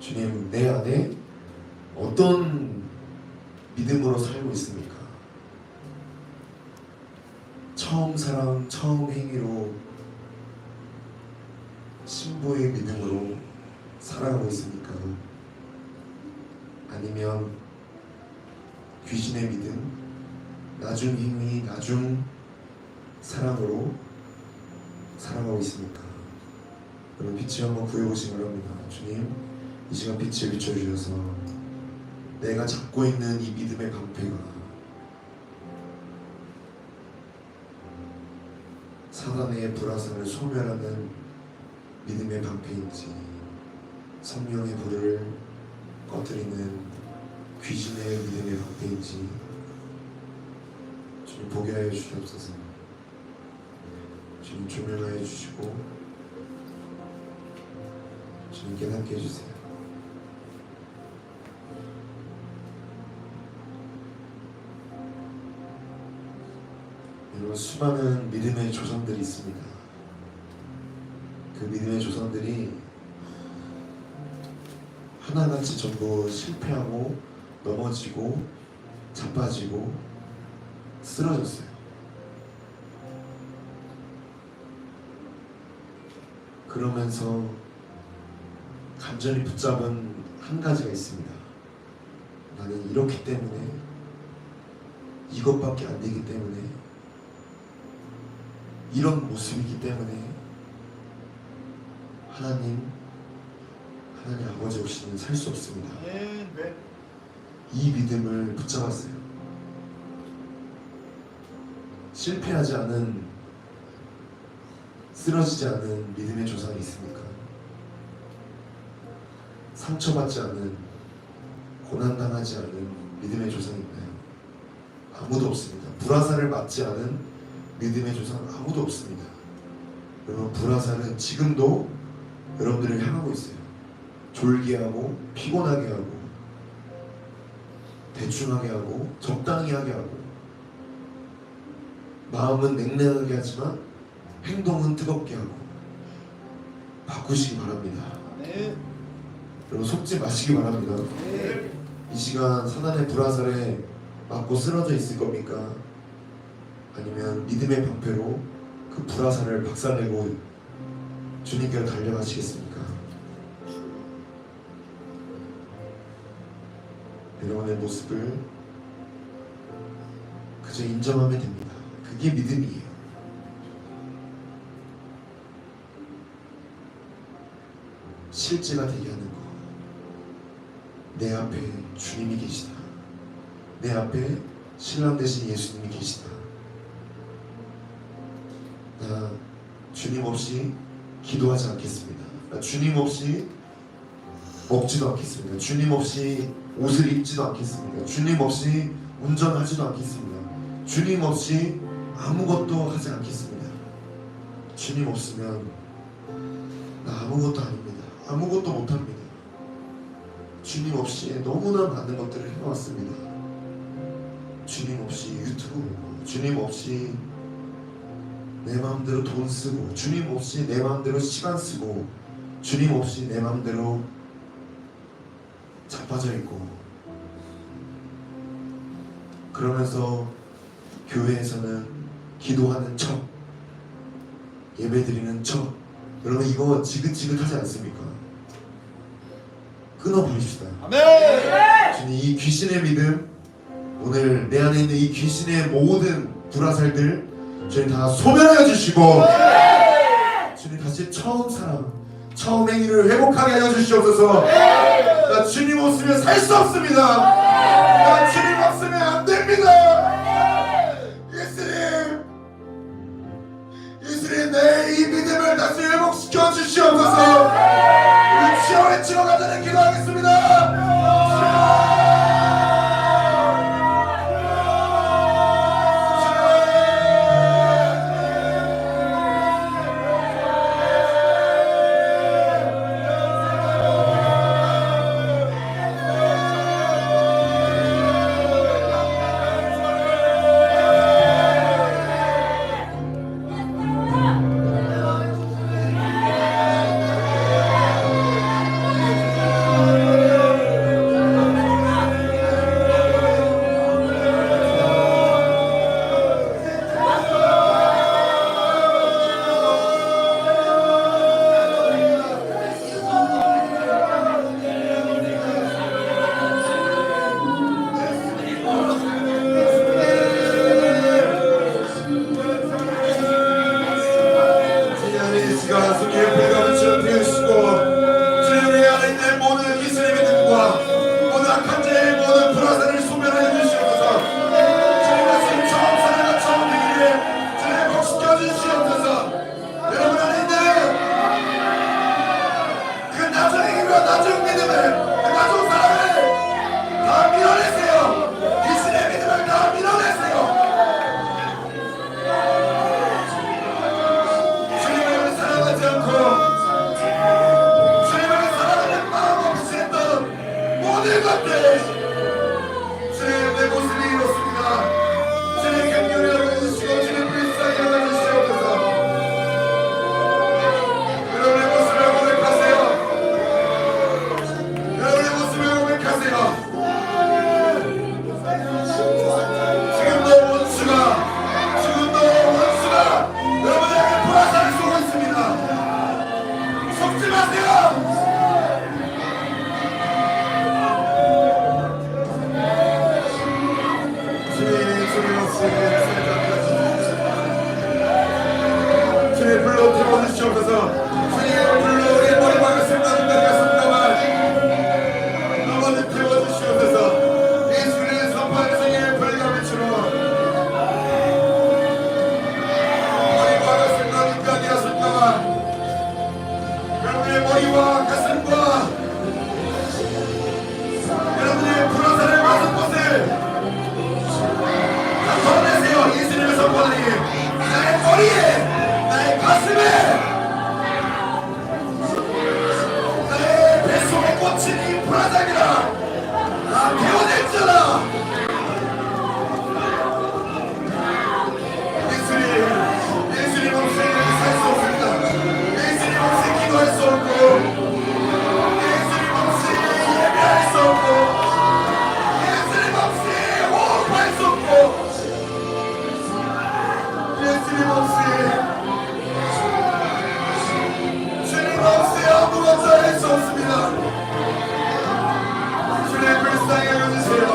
주님, 내 안에 어떤 믿음으로 살고 있습니까? 처음 사랑, 처음 행위로 신부의 믿음으로 살아가고 있습니까? 아니면 귀신의 믿음, 나중 행위, 나중 사랑으로 살아가고 있습니까? 여러분 빛을 한번 구해보시기 바랍니다. 주님, 이 시간 빛을 비춰주셔서 내가 잡고 있는 이 믿음의 방패가 사단의 불화살을 소멸하는 믿음의 방패인지, 성령의 불을 꺼뜨리는 귀신의 믿음의 방패인지 주님 보게 하여 주시옵소서. 주님 조명하여 주시고 주님 깨닫게 해주세요. 여러분, 수많은 믿음의 조상들이 있습니다. 그 믿음의 조상들이 하나같이 전부 실패하고 넘어지고 자빠지고 쓰러졌어요. 그러면서 간절히 붙잡은 한 가지가 있습니다. 나는 이렇기 때문에, 이것밖에 안 되기 때문에, 이런 모습이기 때문에 하나님 아버지 없이는 살 수 없습니다. 이 믿음을 붙잡았어요. 실패하지 않은, 쓰러지지 않은 믿음의 조상이 있습니까? 상처받지 않은, 고난당하지 않은 믿음의 조상이 있나요? 아무도 없습니다. 불화살을 맞지 않은 믿음의 조상은 아무도 없습니다. 여러분, 불화살은 지금도 여러분들을 향하고 있어요. 졸기하고 피곤하게 하고 대충하게 하고 적당히 하게 하고 마음은 냉랭하게 하지만 행동은 뜨겁게 하고 바꾸시기 바랍니다. 여러분, 속지 마시기 바랍니다. 이 시간 사단의 불화살에 맞고 쓰러져 있을 겁니까? 아니면 믿음의 방패로 그 불화살을 박살내고 주님께로 달려가시겠습니까? 여러분의 모습을 그저 인정하면 됩니다. 그게 믿음이에요. 실제가 되게 하는 거. 내 앞에 주님이 계시다. 내 앞에 신랑 되신 예수님이 계시다. 나 주님 없이 기도하지 않겠습니다. 나 주님 없이 먹지도 않겠습니다. 주님 없이 옷을 입지도 않겠습니다. 주님 없이 운전하지도 않겠습니다. 주님 없이 아무것도 하지 않겠습니다. 주님 없으면 나 아무것도 아닙니다. 아무것도 못합니다. 주님 없이 너무나 많은 것들을 해왔습니다. 주님 없이 유튜브 보고, 주님 없이 내 마음대로 돈 쓰고, 주님 없이 내 마음대로 시간 쓰고, 주님 없이 내 마음대로 자빠져 있고, 그러면서 교회에서는 기도하는 척, 예배드리는 척. 여러분, 이거 지긋지긋하지 않습니까? 끊어버립시다. 아멘. 주님, 이 귀신의 믿음, 오늘 내 안에 있는 이 귀신의 모든 불화살들 주님 다 소멸하여 주시고, 주님 다시 처음 사랑, 처음 행위를 회복하게 하여 주시옵소서. 나 주님 없으면 살 수 없습니다. 나 주님 없으면 안 됩니다. 예수님 내 이 믿음을 다시 회복시켜 주시옵소서. 우리 주여 외치고 간절히 기도하겠습니다. 모든 것들 주님 내 모습이 이렇습니다. 주님 격려를 해주시고 주님 불쌍히 여겨주시옵소서. 여러분의 모습을 고백하세요. 여러분의 모습을 고백하세요. 지금도 원수가 여러분에게 불화살을 쏘고 있습니다. 속지 마세요. 주님 불러 태워주시옵소서. 주님 불러 우리의 머리막을 생각하겠습니다만 아버지 태워주시옵소서. 예수를 선포하는 주님의 불감을 주로 머리막을 생각하겠습니다만 여러분의 머리와 가슴과 여러분의 불화살을 맞은 곳을 걷어내세요. 예수님을 선포하니 나의 머리에 나의 가슴에 나의 뱃속에 꽂힌 이 불화살이라 다 태워낼지어다. 예수님 없이 살 수 없습니다. 예수님 없이 기도할 수 없고 예수님 없이 예배할 수 없고 예수님 없이 호흡할 수 없고 예수님 없이 주님 없이 아무것도 할 수 없습니다. 주님 불쌍히 여겨주세요.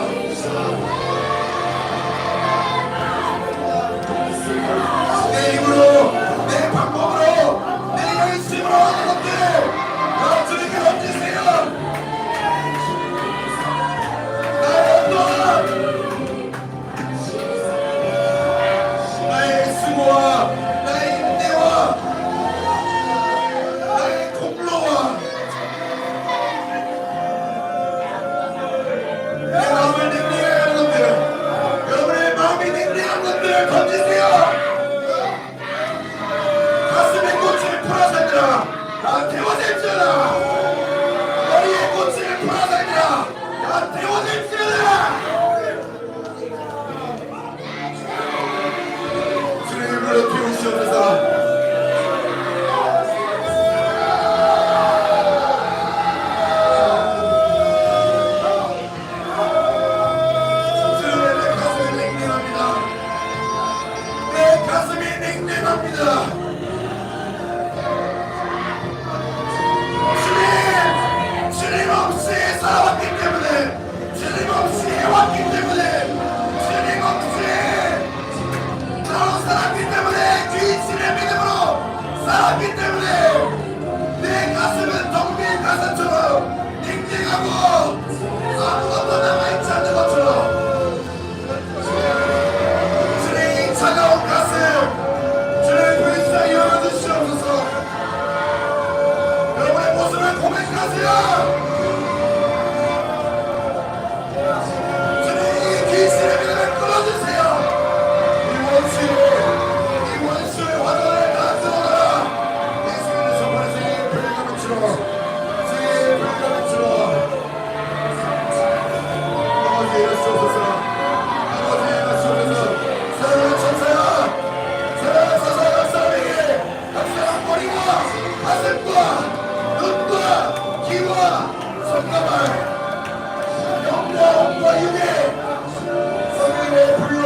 내 힘으로 내 방법으로 내 열심으로 하는 것들 다 주님께 던지세요. 나의 또한 나의 수고와 나의 인내와 나의 공로와 내 마음을 냉랭하게 하는 것들 여러분의 마음이 냉랭한 것들을 던지세요. 가슴에 꽂힌 불화살들아 다 태워질지어다. 머리에 꽂힌 불화살들아 다 태워질지어다. 주님 불러 태우시옵소서. 주님 내 가슴이 냉랭합니다. 내 가슴이 냉랭합니다. 주님 없이 살아왔기 때문에 주님 없이 해왔기 때문에 주님 없이 나로 살았기 때문에 귀신의 믿음으로 살았기 때문에 내 가슴은 텅빈 가슴처럼 냉랭하고 아무것도 남아있지 않는 것처럼 주님 이 차가운 가슴 주님 불쌍히 열어주시옵소서. 여러분의 모습을 고백하세요. 주님 이 귀신의 믿음을 끊어주세요. 이 원수의 화전을 다 끊어라. 예수님의 선포에서 이 불감을 치러 주의 불감을 치러 아버지 일하시옵소서. 아버지 일하시옵소서. 사랑하는 천사야 사랑하는 사사의 각 사람에게 각 사람 머리와 가슴과 눈과 귀와 손가락 영광과 육에 성령의 불로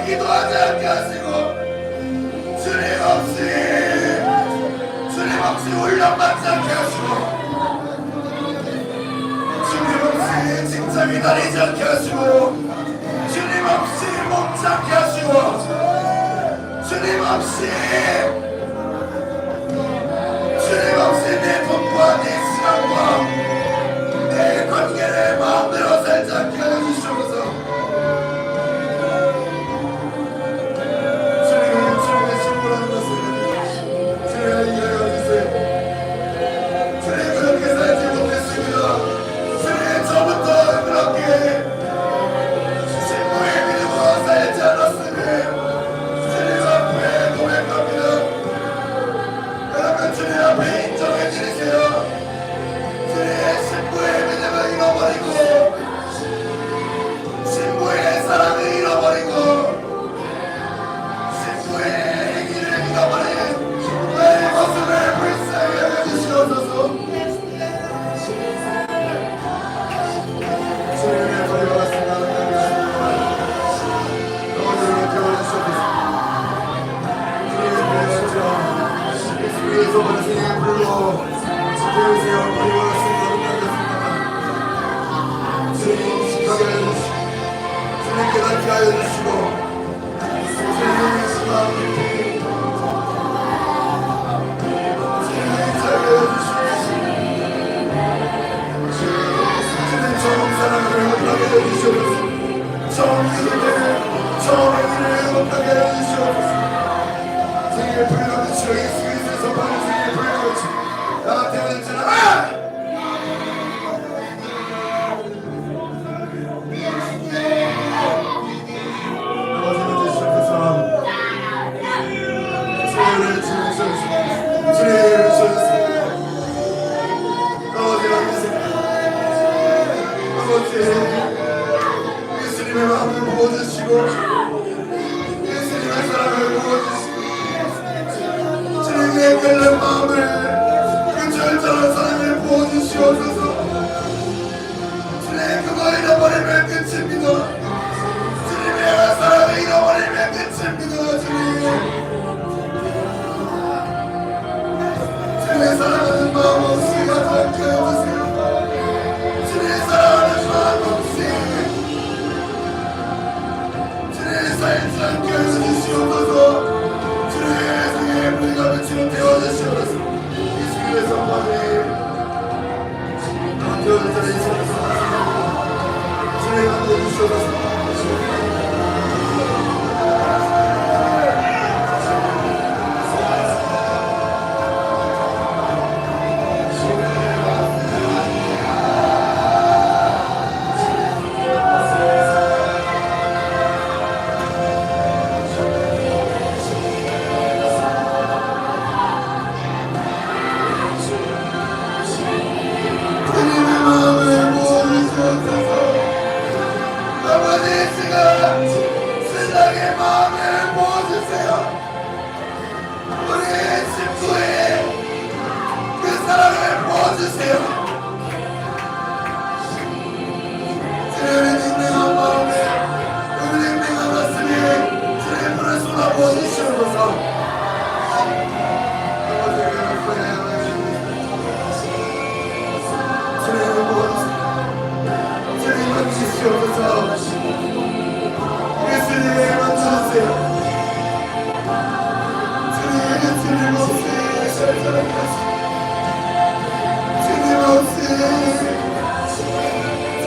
기도하지 않게 하시고 주님 없이 훈련받지 않게 하시고 주님 없이 직장이 다니지 않게 하시고 주님 없이 먹지 않게 하시고 주님 없이 내 돈과 내 시간과 내 관계를 마음대로 살지 않게 하여 주시옵소서. 주님의 신부라는 것을 주님의 이해하여 주세요. 주님 그렇게 살지 못했습니다. 주님 저부터 그렇게 신부의 믿음으로 살지 않았으니 주님 앞에 고백합니다. 여러분 주님 앞에 인정해 주세요. 주님의 신부의 믿음을 잃어버리고 신부의 사랑을 잃어버리고 신부의 행위를 잃어버린 나의 모습을 불쌍히 여겨주시옵소서. 주님의 거리와 같습니다. 너희를 태워주시옵소서. 주님의 배우죠. 예수께서 원생의 불로 지켜주세요. 거리와 같습니다. 주님 시하게 하여 주시고 주님 깨닫게 하여 주시고 주님의 시간 주님이 살게 하여 주시고 주님 처음 사랑을 행복하게 하여 주시옵소서. 처음 기도를 처음 행위를 행복하게 하여 주시옵소서. 생일 불러주시오. 예수 그리스도의 선포하는 생일 불러주시오. 나 태어났잖아. 예수님의 마음을 부어주시고 예수님의 사랑을 부어주시고 주님의 끓는 마음을 그 절절한 사랑을 부어주시옵소서. 주님 그거 잃어버리면 끝입니다. 주님의 사랑을 잃어버리면 끝입니다. 주님의 사랑하는 마음 없이 가지 않게 해주세요. 주님의 사랑하는 마음 없이 주님의 살지 않게 해주시옵소서. 주님의 생에 불과 빛으로 태워주시옵소서. 예수님의 성만에 태워준 자를 예수께서 주님 만들어주시옵소서.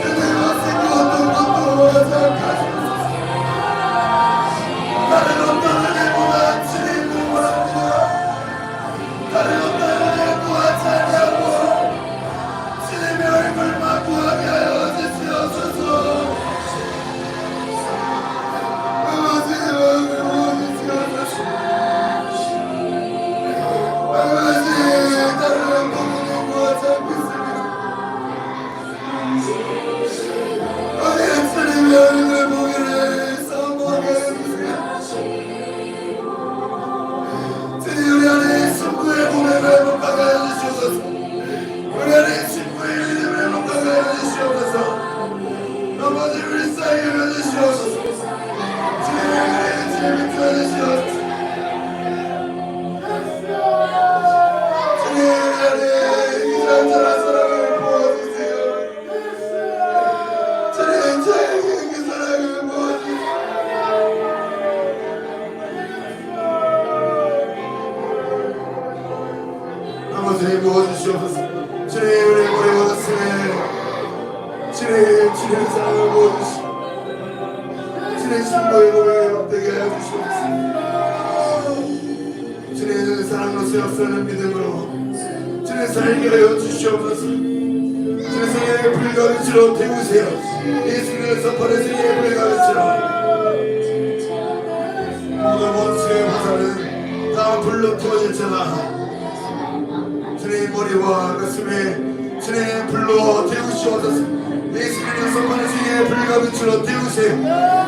주님 없이 그것도 주시옵소서. 주님 은혜 보내 받았으네. 주님 사랑을 보여주시고 주님 신부의 몸에 되게 하여 주시옵소서. 주님 사랑으로 역사하는 믿음으로 주님 살게 하여 주시옵소서. 주님 생애의 불가르치로 태우세요. 예수님의 선포를 생애의 불가르치로 오늘 원수의 화살은 다 불로 태워졌잖아. 주님 머리와 가슴에 주님 불로 태우시옵소서. 예수님의 선포를 생애의 불가르치로 태우세요.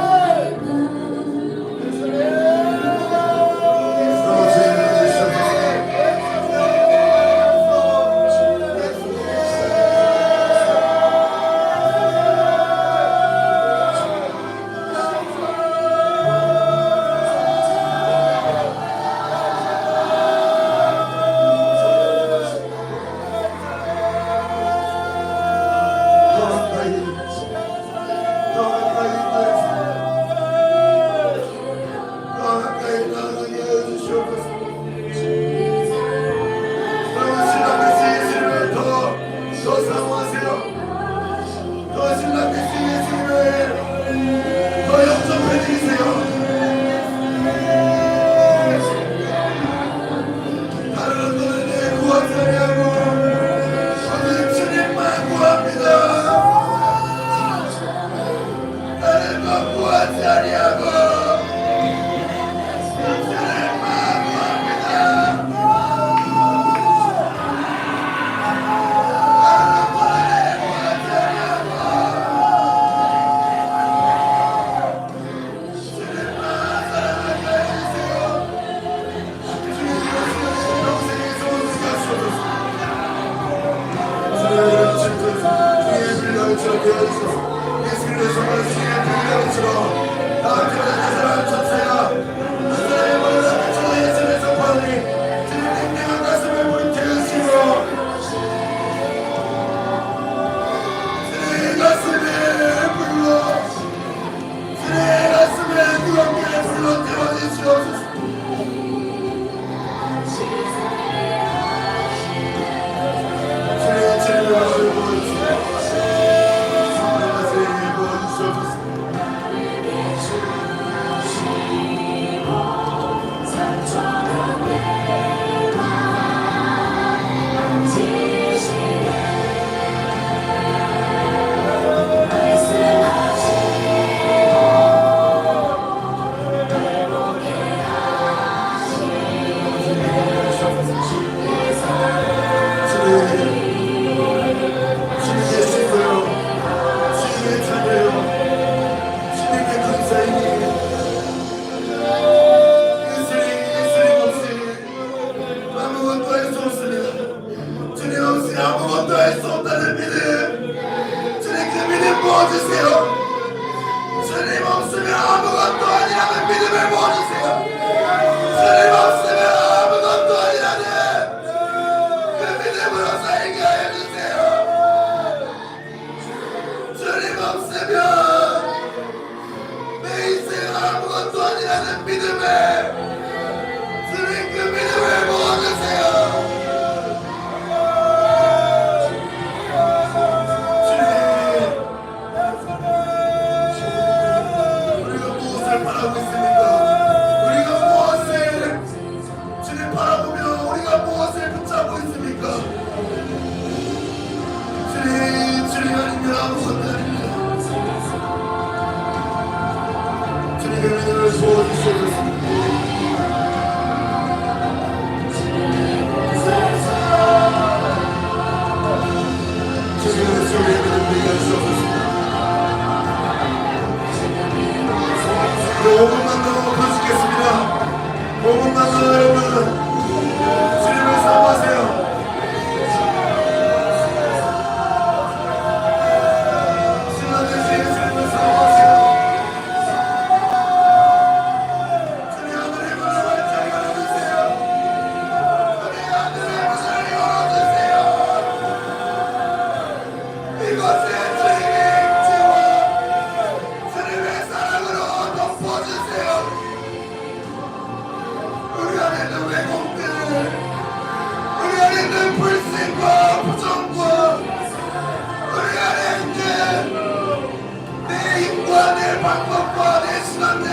방법과 내 시간들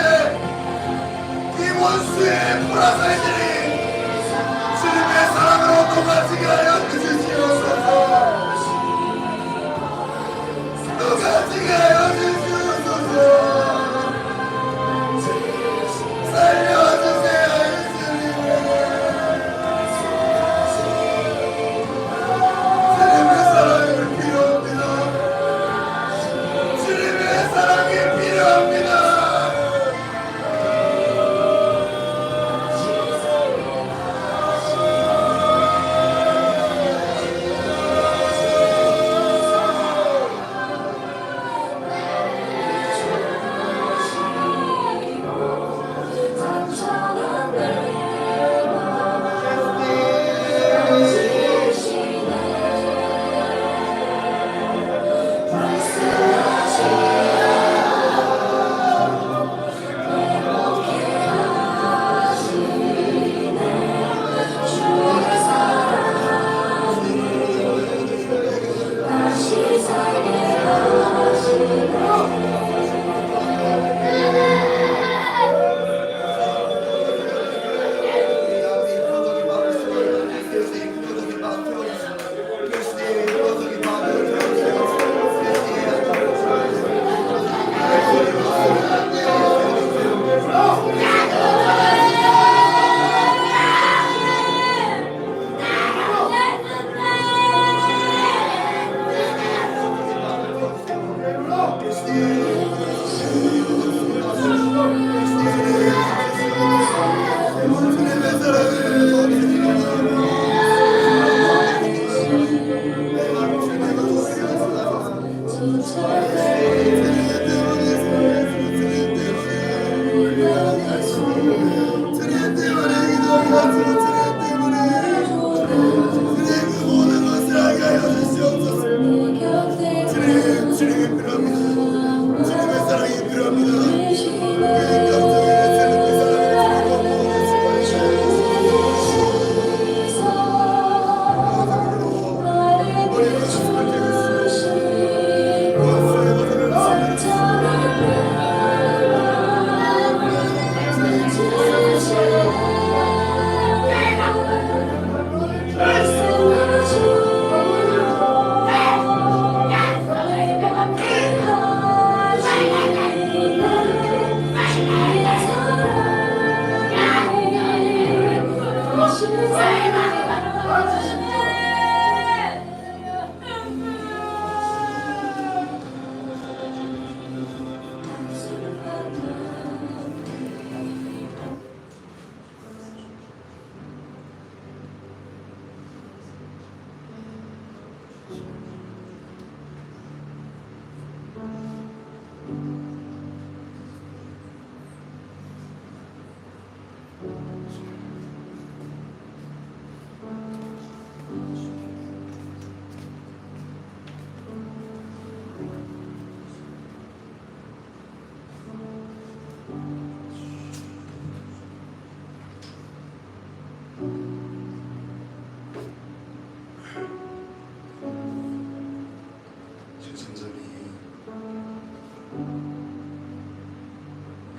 이 원수의 불화살들이 주님의 사랑으로 녹아지게 하여 주시옵소서. 녹아지게 하여 주시옵소서. 살려주세요 예수님. 주님의 사랑이 필요합니다. 주님의 사랑이 필요합니다.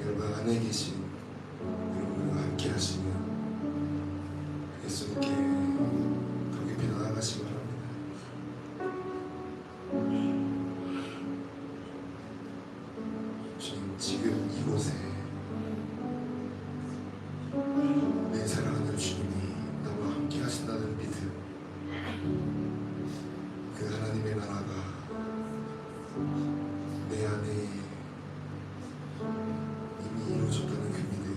여러분 안에 계신 여러분과 함께 하시면 예수님께 더 깊이 나아가시기 바랍니다. 주님 지금 이곳에 내 사랑하는 주님이 나와 함께 하신다는 믿음, 그 하나님의 나라가 내 안에 이미 이루어졌다는 그 믿음,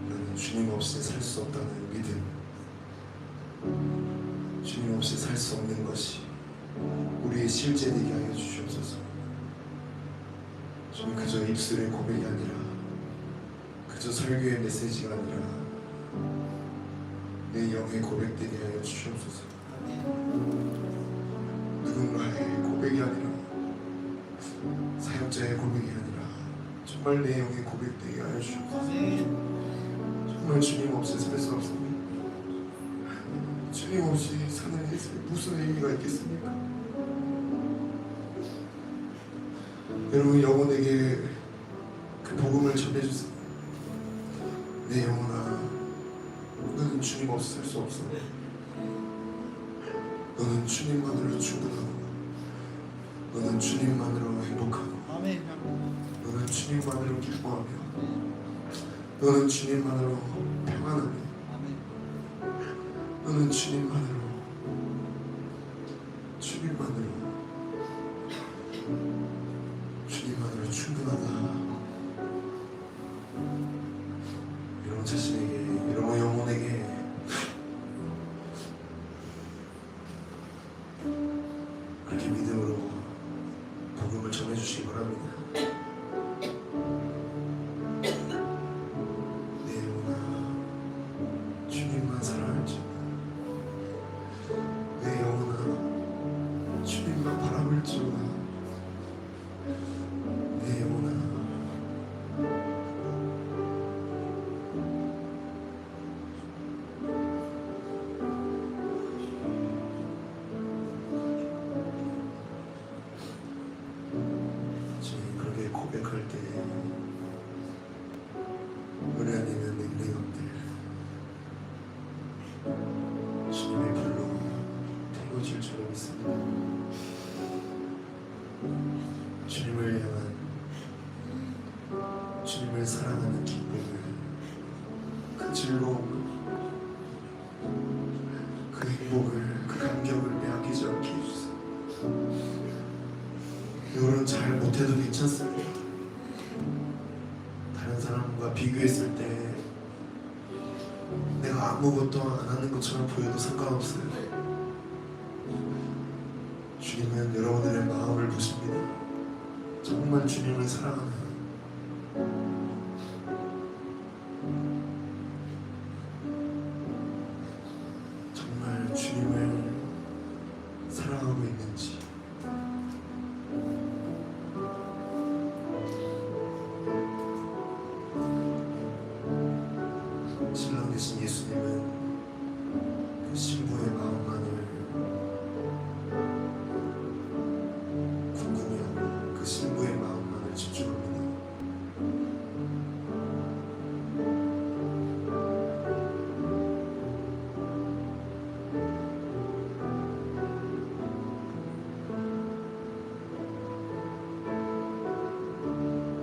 나는 주님 없이 살 수 없다는 믿음, 주님 없이 살 수 없는 것이 우리의 실제 되게 하여 주시옵소서. 주님 그저 입술의 고백이 아니라, 그저 설교의 메시지가 아니라 내 영의 고백되게 하여 주시옵소서. 누군가의 고백이 아니라, 사역자의 고백이 아니라 정말 내 영의 고백되게 하여 주옵소서. 정말 주님 없이 살 수 없습니다. 주님 없이 사는 게 무슨 의미가 있겠습니까? 여러분 영혼에게 그 복음을 전해주세요. 내 영혼아, 너는 주님 없이 살 수 없어. 너는 주님만으로 충분하고, 너는 주님만으로 행복하고, 너는 주님만으로 기뻐하며, 너는 주님만으로 평안하며, 너는 주님만으로 충분하다. 여러분 자신에게, 여러분 영혼에게 그렇게 믿음으로 복음을 전해주시기 바랍니다. 내 영혼아, 주님만 사랑할지, 내 영혼아, 주님만 바라볼지어다. 내 영혼아, 주님 그렇게 고백할 때 은혜 아니면 능력들 주님의 불로 태워질 줄 믿습니다. 주님을 향한, 주님을 사랑하는 기쁨을, 그 즐거움을, 그 행복을, 그 감격을 빼앗기지 않게 해주세요. 이거는 잘 못해도 괜찮습니다. 다른 사람과 비교했을 때 내가 아무것도 안 하는 것처럼 보여도 상관없어요. 주님은 여러분들의 마음을 보십니다. 정말 주님을 사랑하는, 정말 주님을 사랑하고 있는지, 신랑 되신 예수님은 그 신부의 마음만을 궁금해하고 그 신부의 마음만을 집중합니다.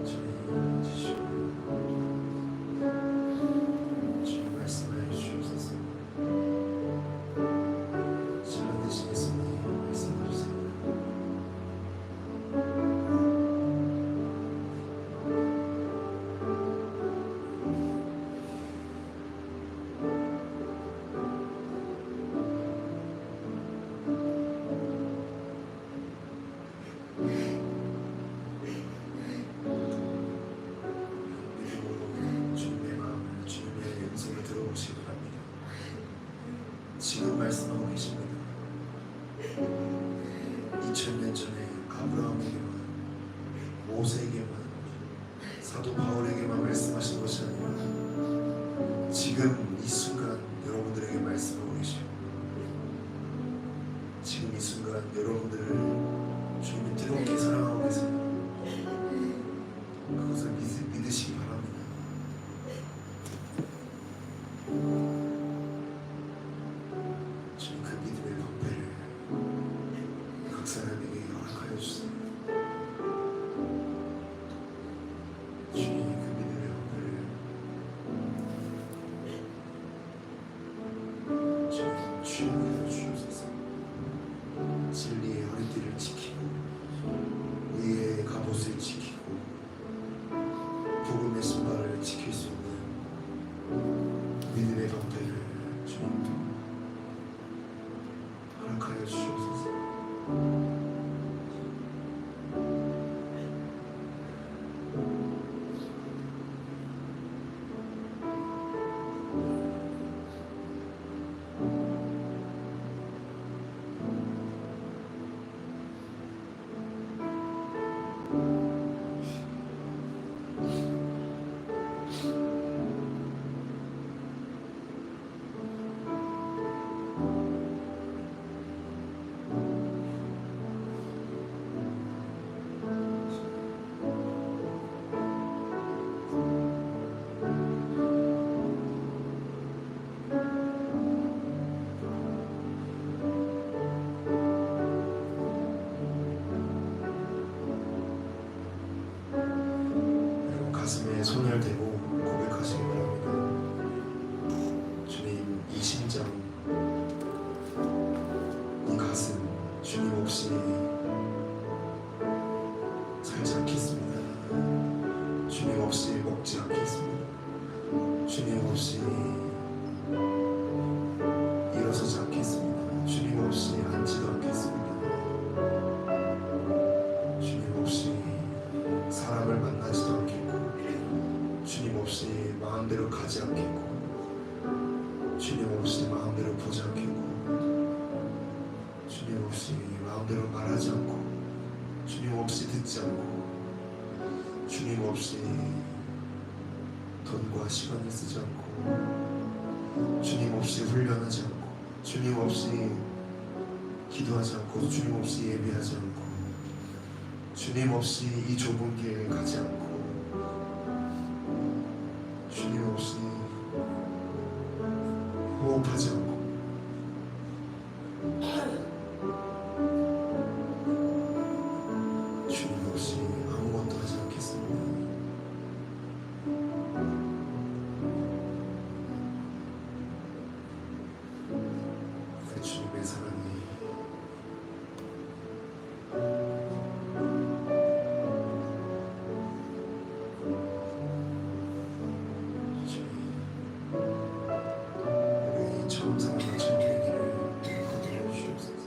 주님 주시고, 주님 말씀해 주시옵소서. 신랑 되신 예수님 말씀해 주세요. 믿음으로 주님의 마음을, 주님의 음성을 들어보시기 바랍니다. 지금 말씀하고 계십니다. 2000년 전에 아브라함에게만, 모세에게만, 사도 바울에게만 말씀하신 것이 아니라 지금 이 순간 여러분들에게 말씀하고 계시고, 지금 이 순간 여러분들을 주님이 뜨겁게 사랑하고 계세요. 그것을 믿으시기 바랍니다. 주님 그 믿음의 방패를 각 사람에게 허락하여 주세요. 주님 그 믿음의 방패를 주님 주여 주옵소서. 진리의 허리띠를 지키고, 의의 갑옷을 지키고, 복음의 신발을 지킬 수 있는 믿음의 방패를 주님 허락하여 주옵소서. 손을 대고 고백하시기 바랍니다. 주님, 이 심장, 이 가슴, 주님 없이 살지 않겠습니다. 주님 없이 먹지 않겠습니다. 주님 없이 일어서지 않겠습니다. 주님 없이 앉지도 않겠습니다. 주님 없이 사람을 만나지도 않겠고, 주님 없이 마음대로 가지 않겠고, 주님 없이 마음대로 보지 않겠고, 주님 없이 마음대로 말하지 않고, 주님 없이 듣지 않고, 주님 없이 돈과 시간을 쓰지 않고, 주님 없이 훈련하지 않고, 주님 없이 기도하지 않고, 주님 없이 예배하지 않고, 주님 없이 이 좁은 길을 가지 않고, 주님 없이 호흡하지 않고, 주님 없이 아무것도 하지 않겠습니다. 그 주님의 사랑이 우리 처음 사랑한 천국이를 거두어 주옵소서.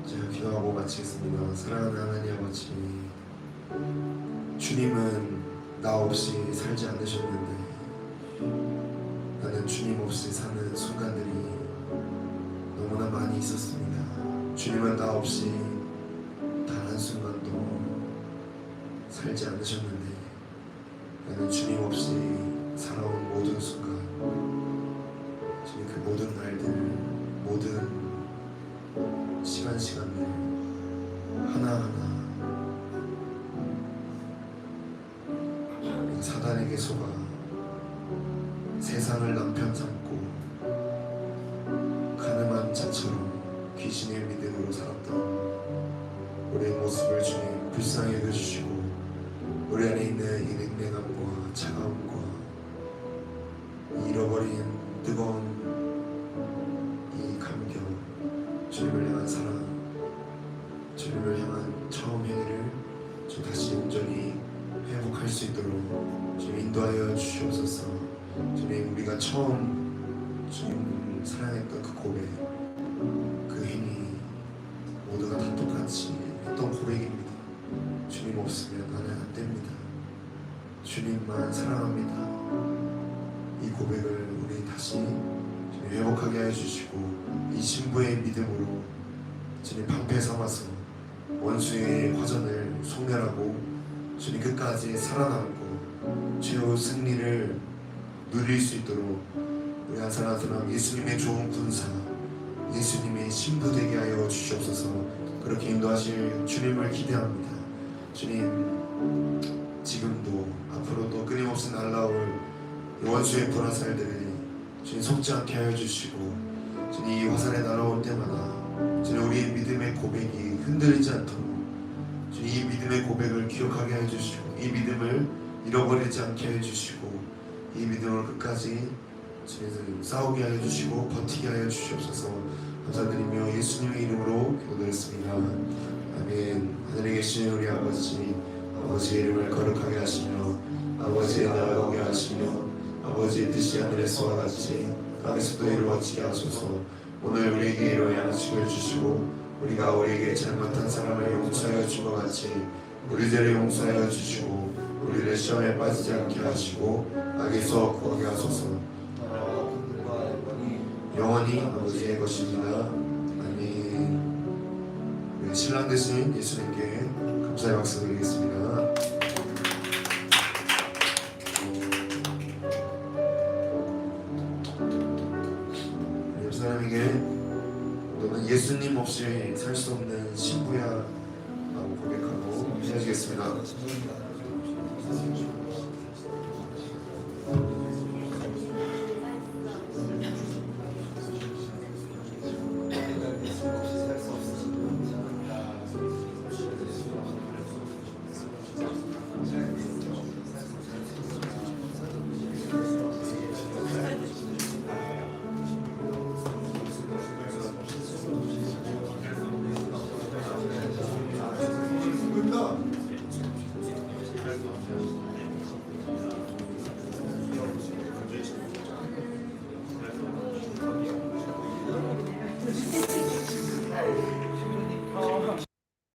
제가 기도하고 마치겠습니다. 사랑하는 하나님 아버지, 주님은 나 없이 살지 않으셨는데 나는 주님 없이 사는 순간들이 너무나 많이 있었습니다. 주님은 나 없이 단 한순간도 살지 않으셨는데 나는 주님 없이 살아온 모든 순간, 주님 그 모든 날들, 모든 시간들 하나하나 사단에게 속아 세상을 남편 삼고 가늠한 자처럼 귀신의 믿음으로 살았던 우리의 모습을 주님 불쌍히 여겨주시고, 우리 안에 있는 이 냉랭함과 차가움과 이 잃어버린 뜨거운 이 감격, 주님을 향한 사랑, 주님을 향한 처음 행위를 좀 다시 온전히 회복할 수 있도록 주님 인도하여 주시옵소서. 주님, 우리가 처음 주님 사랑했던 그 고백, 그 행위 모두가 다 똑같이 했던 고백입니다. 주님 없으면 나는 안 됩니다. 주님만 사랑합니다. 이 고백을 우리 다시 주님 회복하게 해주시고, 이 신부의 믿음으로 주님 방패 삼아서 원수의 화전을 소멸하고 주님 끝까지 살아남고 최후 승리를 누릴 수 있도록 우리 한 사람 한 사람 예수님의 좋은 군사, 예수님의 신부 되게 하여 주시옵소서. 그렇게 인도하실 주님을 기대합니다. 주님, 지금도 앞으로도 끊임없이 날라올 원수의 불화살들을 주님 속지 않게 하여 주시고, 주님 이 화살에 날아올 때마다 주님 우리의 믿음의 고백이 흔들리지 않도록 주님 이 믿음의 고백을 기억하게 해주시고, 이 믿음을 잃어버리지 않게 해주시고, 이 믿음을 끝까지 주님 싸우게 하여 주시고 버티게 하여 주시옵소서. 감사드리며 예수님의 이름으로 기도드렸습니다. 아멘. 하늘에 계신 우리 아버지, 아버지의 이름을 거룩하게 하시며 아버지의 나라가 오게 하시며 아버지의 뜻이 하늘에서와 같이 땅에서도 이루어지게 하소서. 오늘 우리에게 일용할 양식을 주시고 우리가 우리에게 잘못한 사람을 용서하여 준 것 같이 우리들을 용서하여 주시고 우리를 시험에 빠지지 않게 하시고 악에서 구하게 하소서. 영원히 아버지의 것입니다. 아멘. 우리 신랑 되신 예수님께 감사의 박수 드리겠습니다. 옆 사람에게 너는 예수님 없이 살 수 없는 신부야 라고 고백하고 헤어지겠습니다. 감사합니다.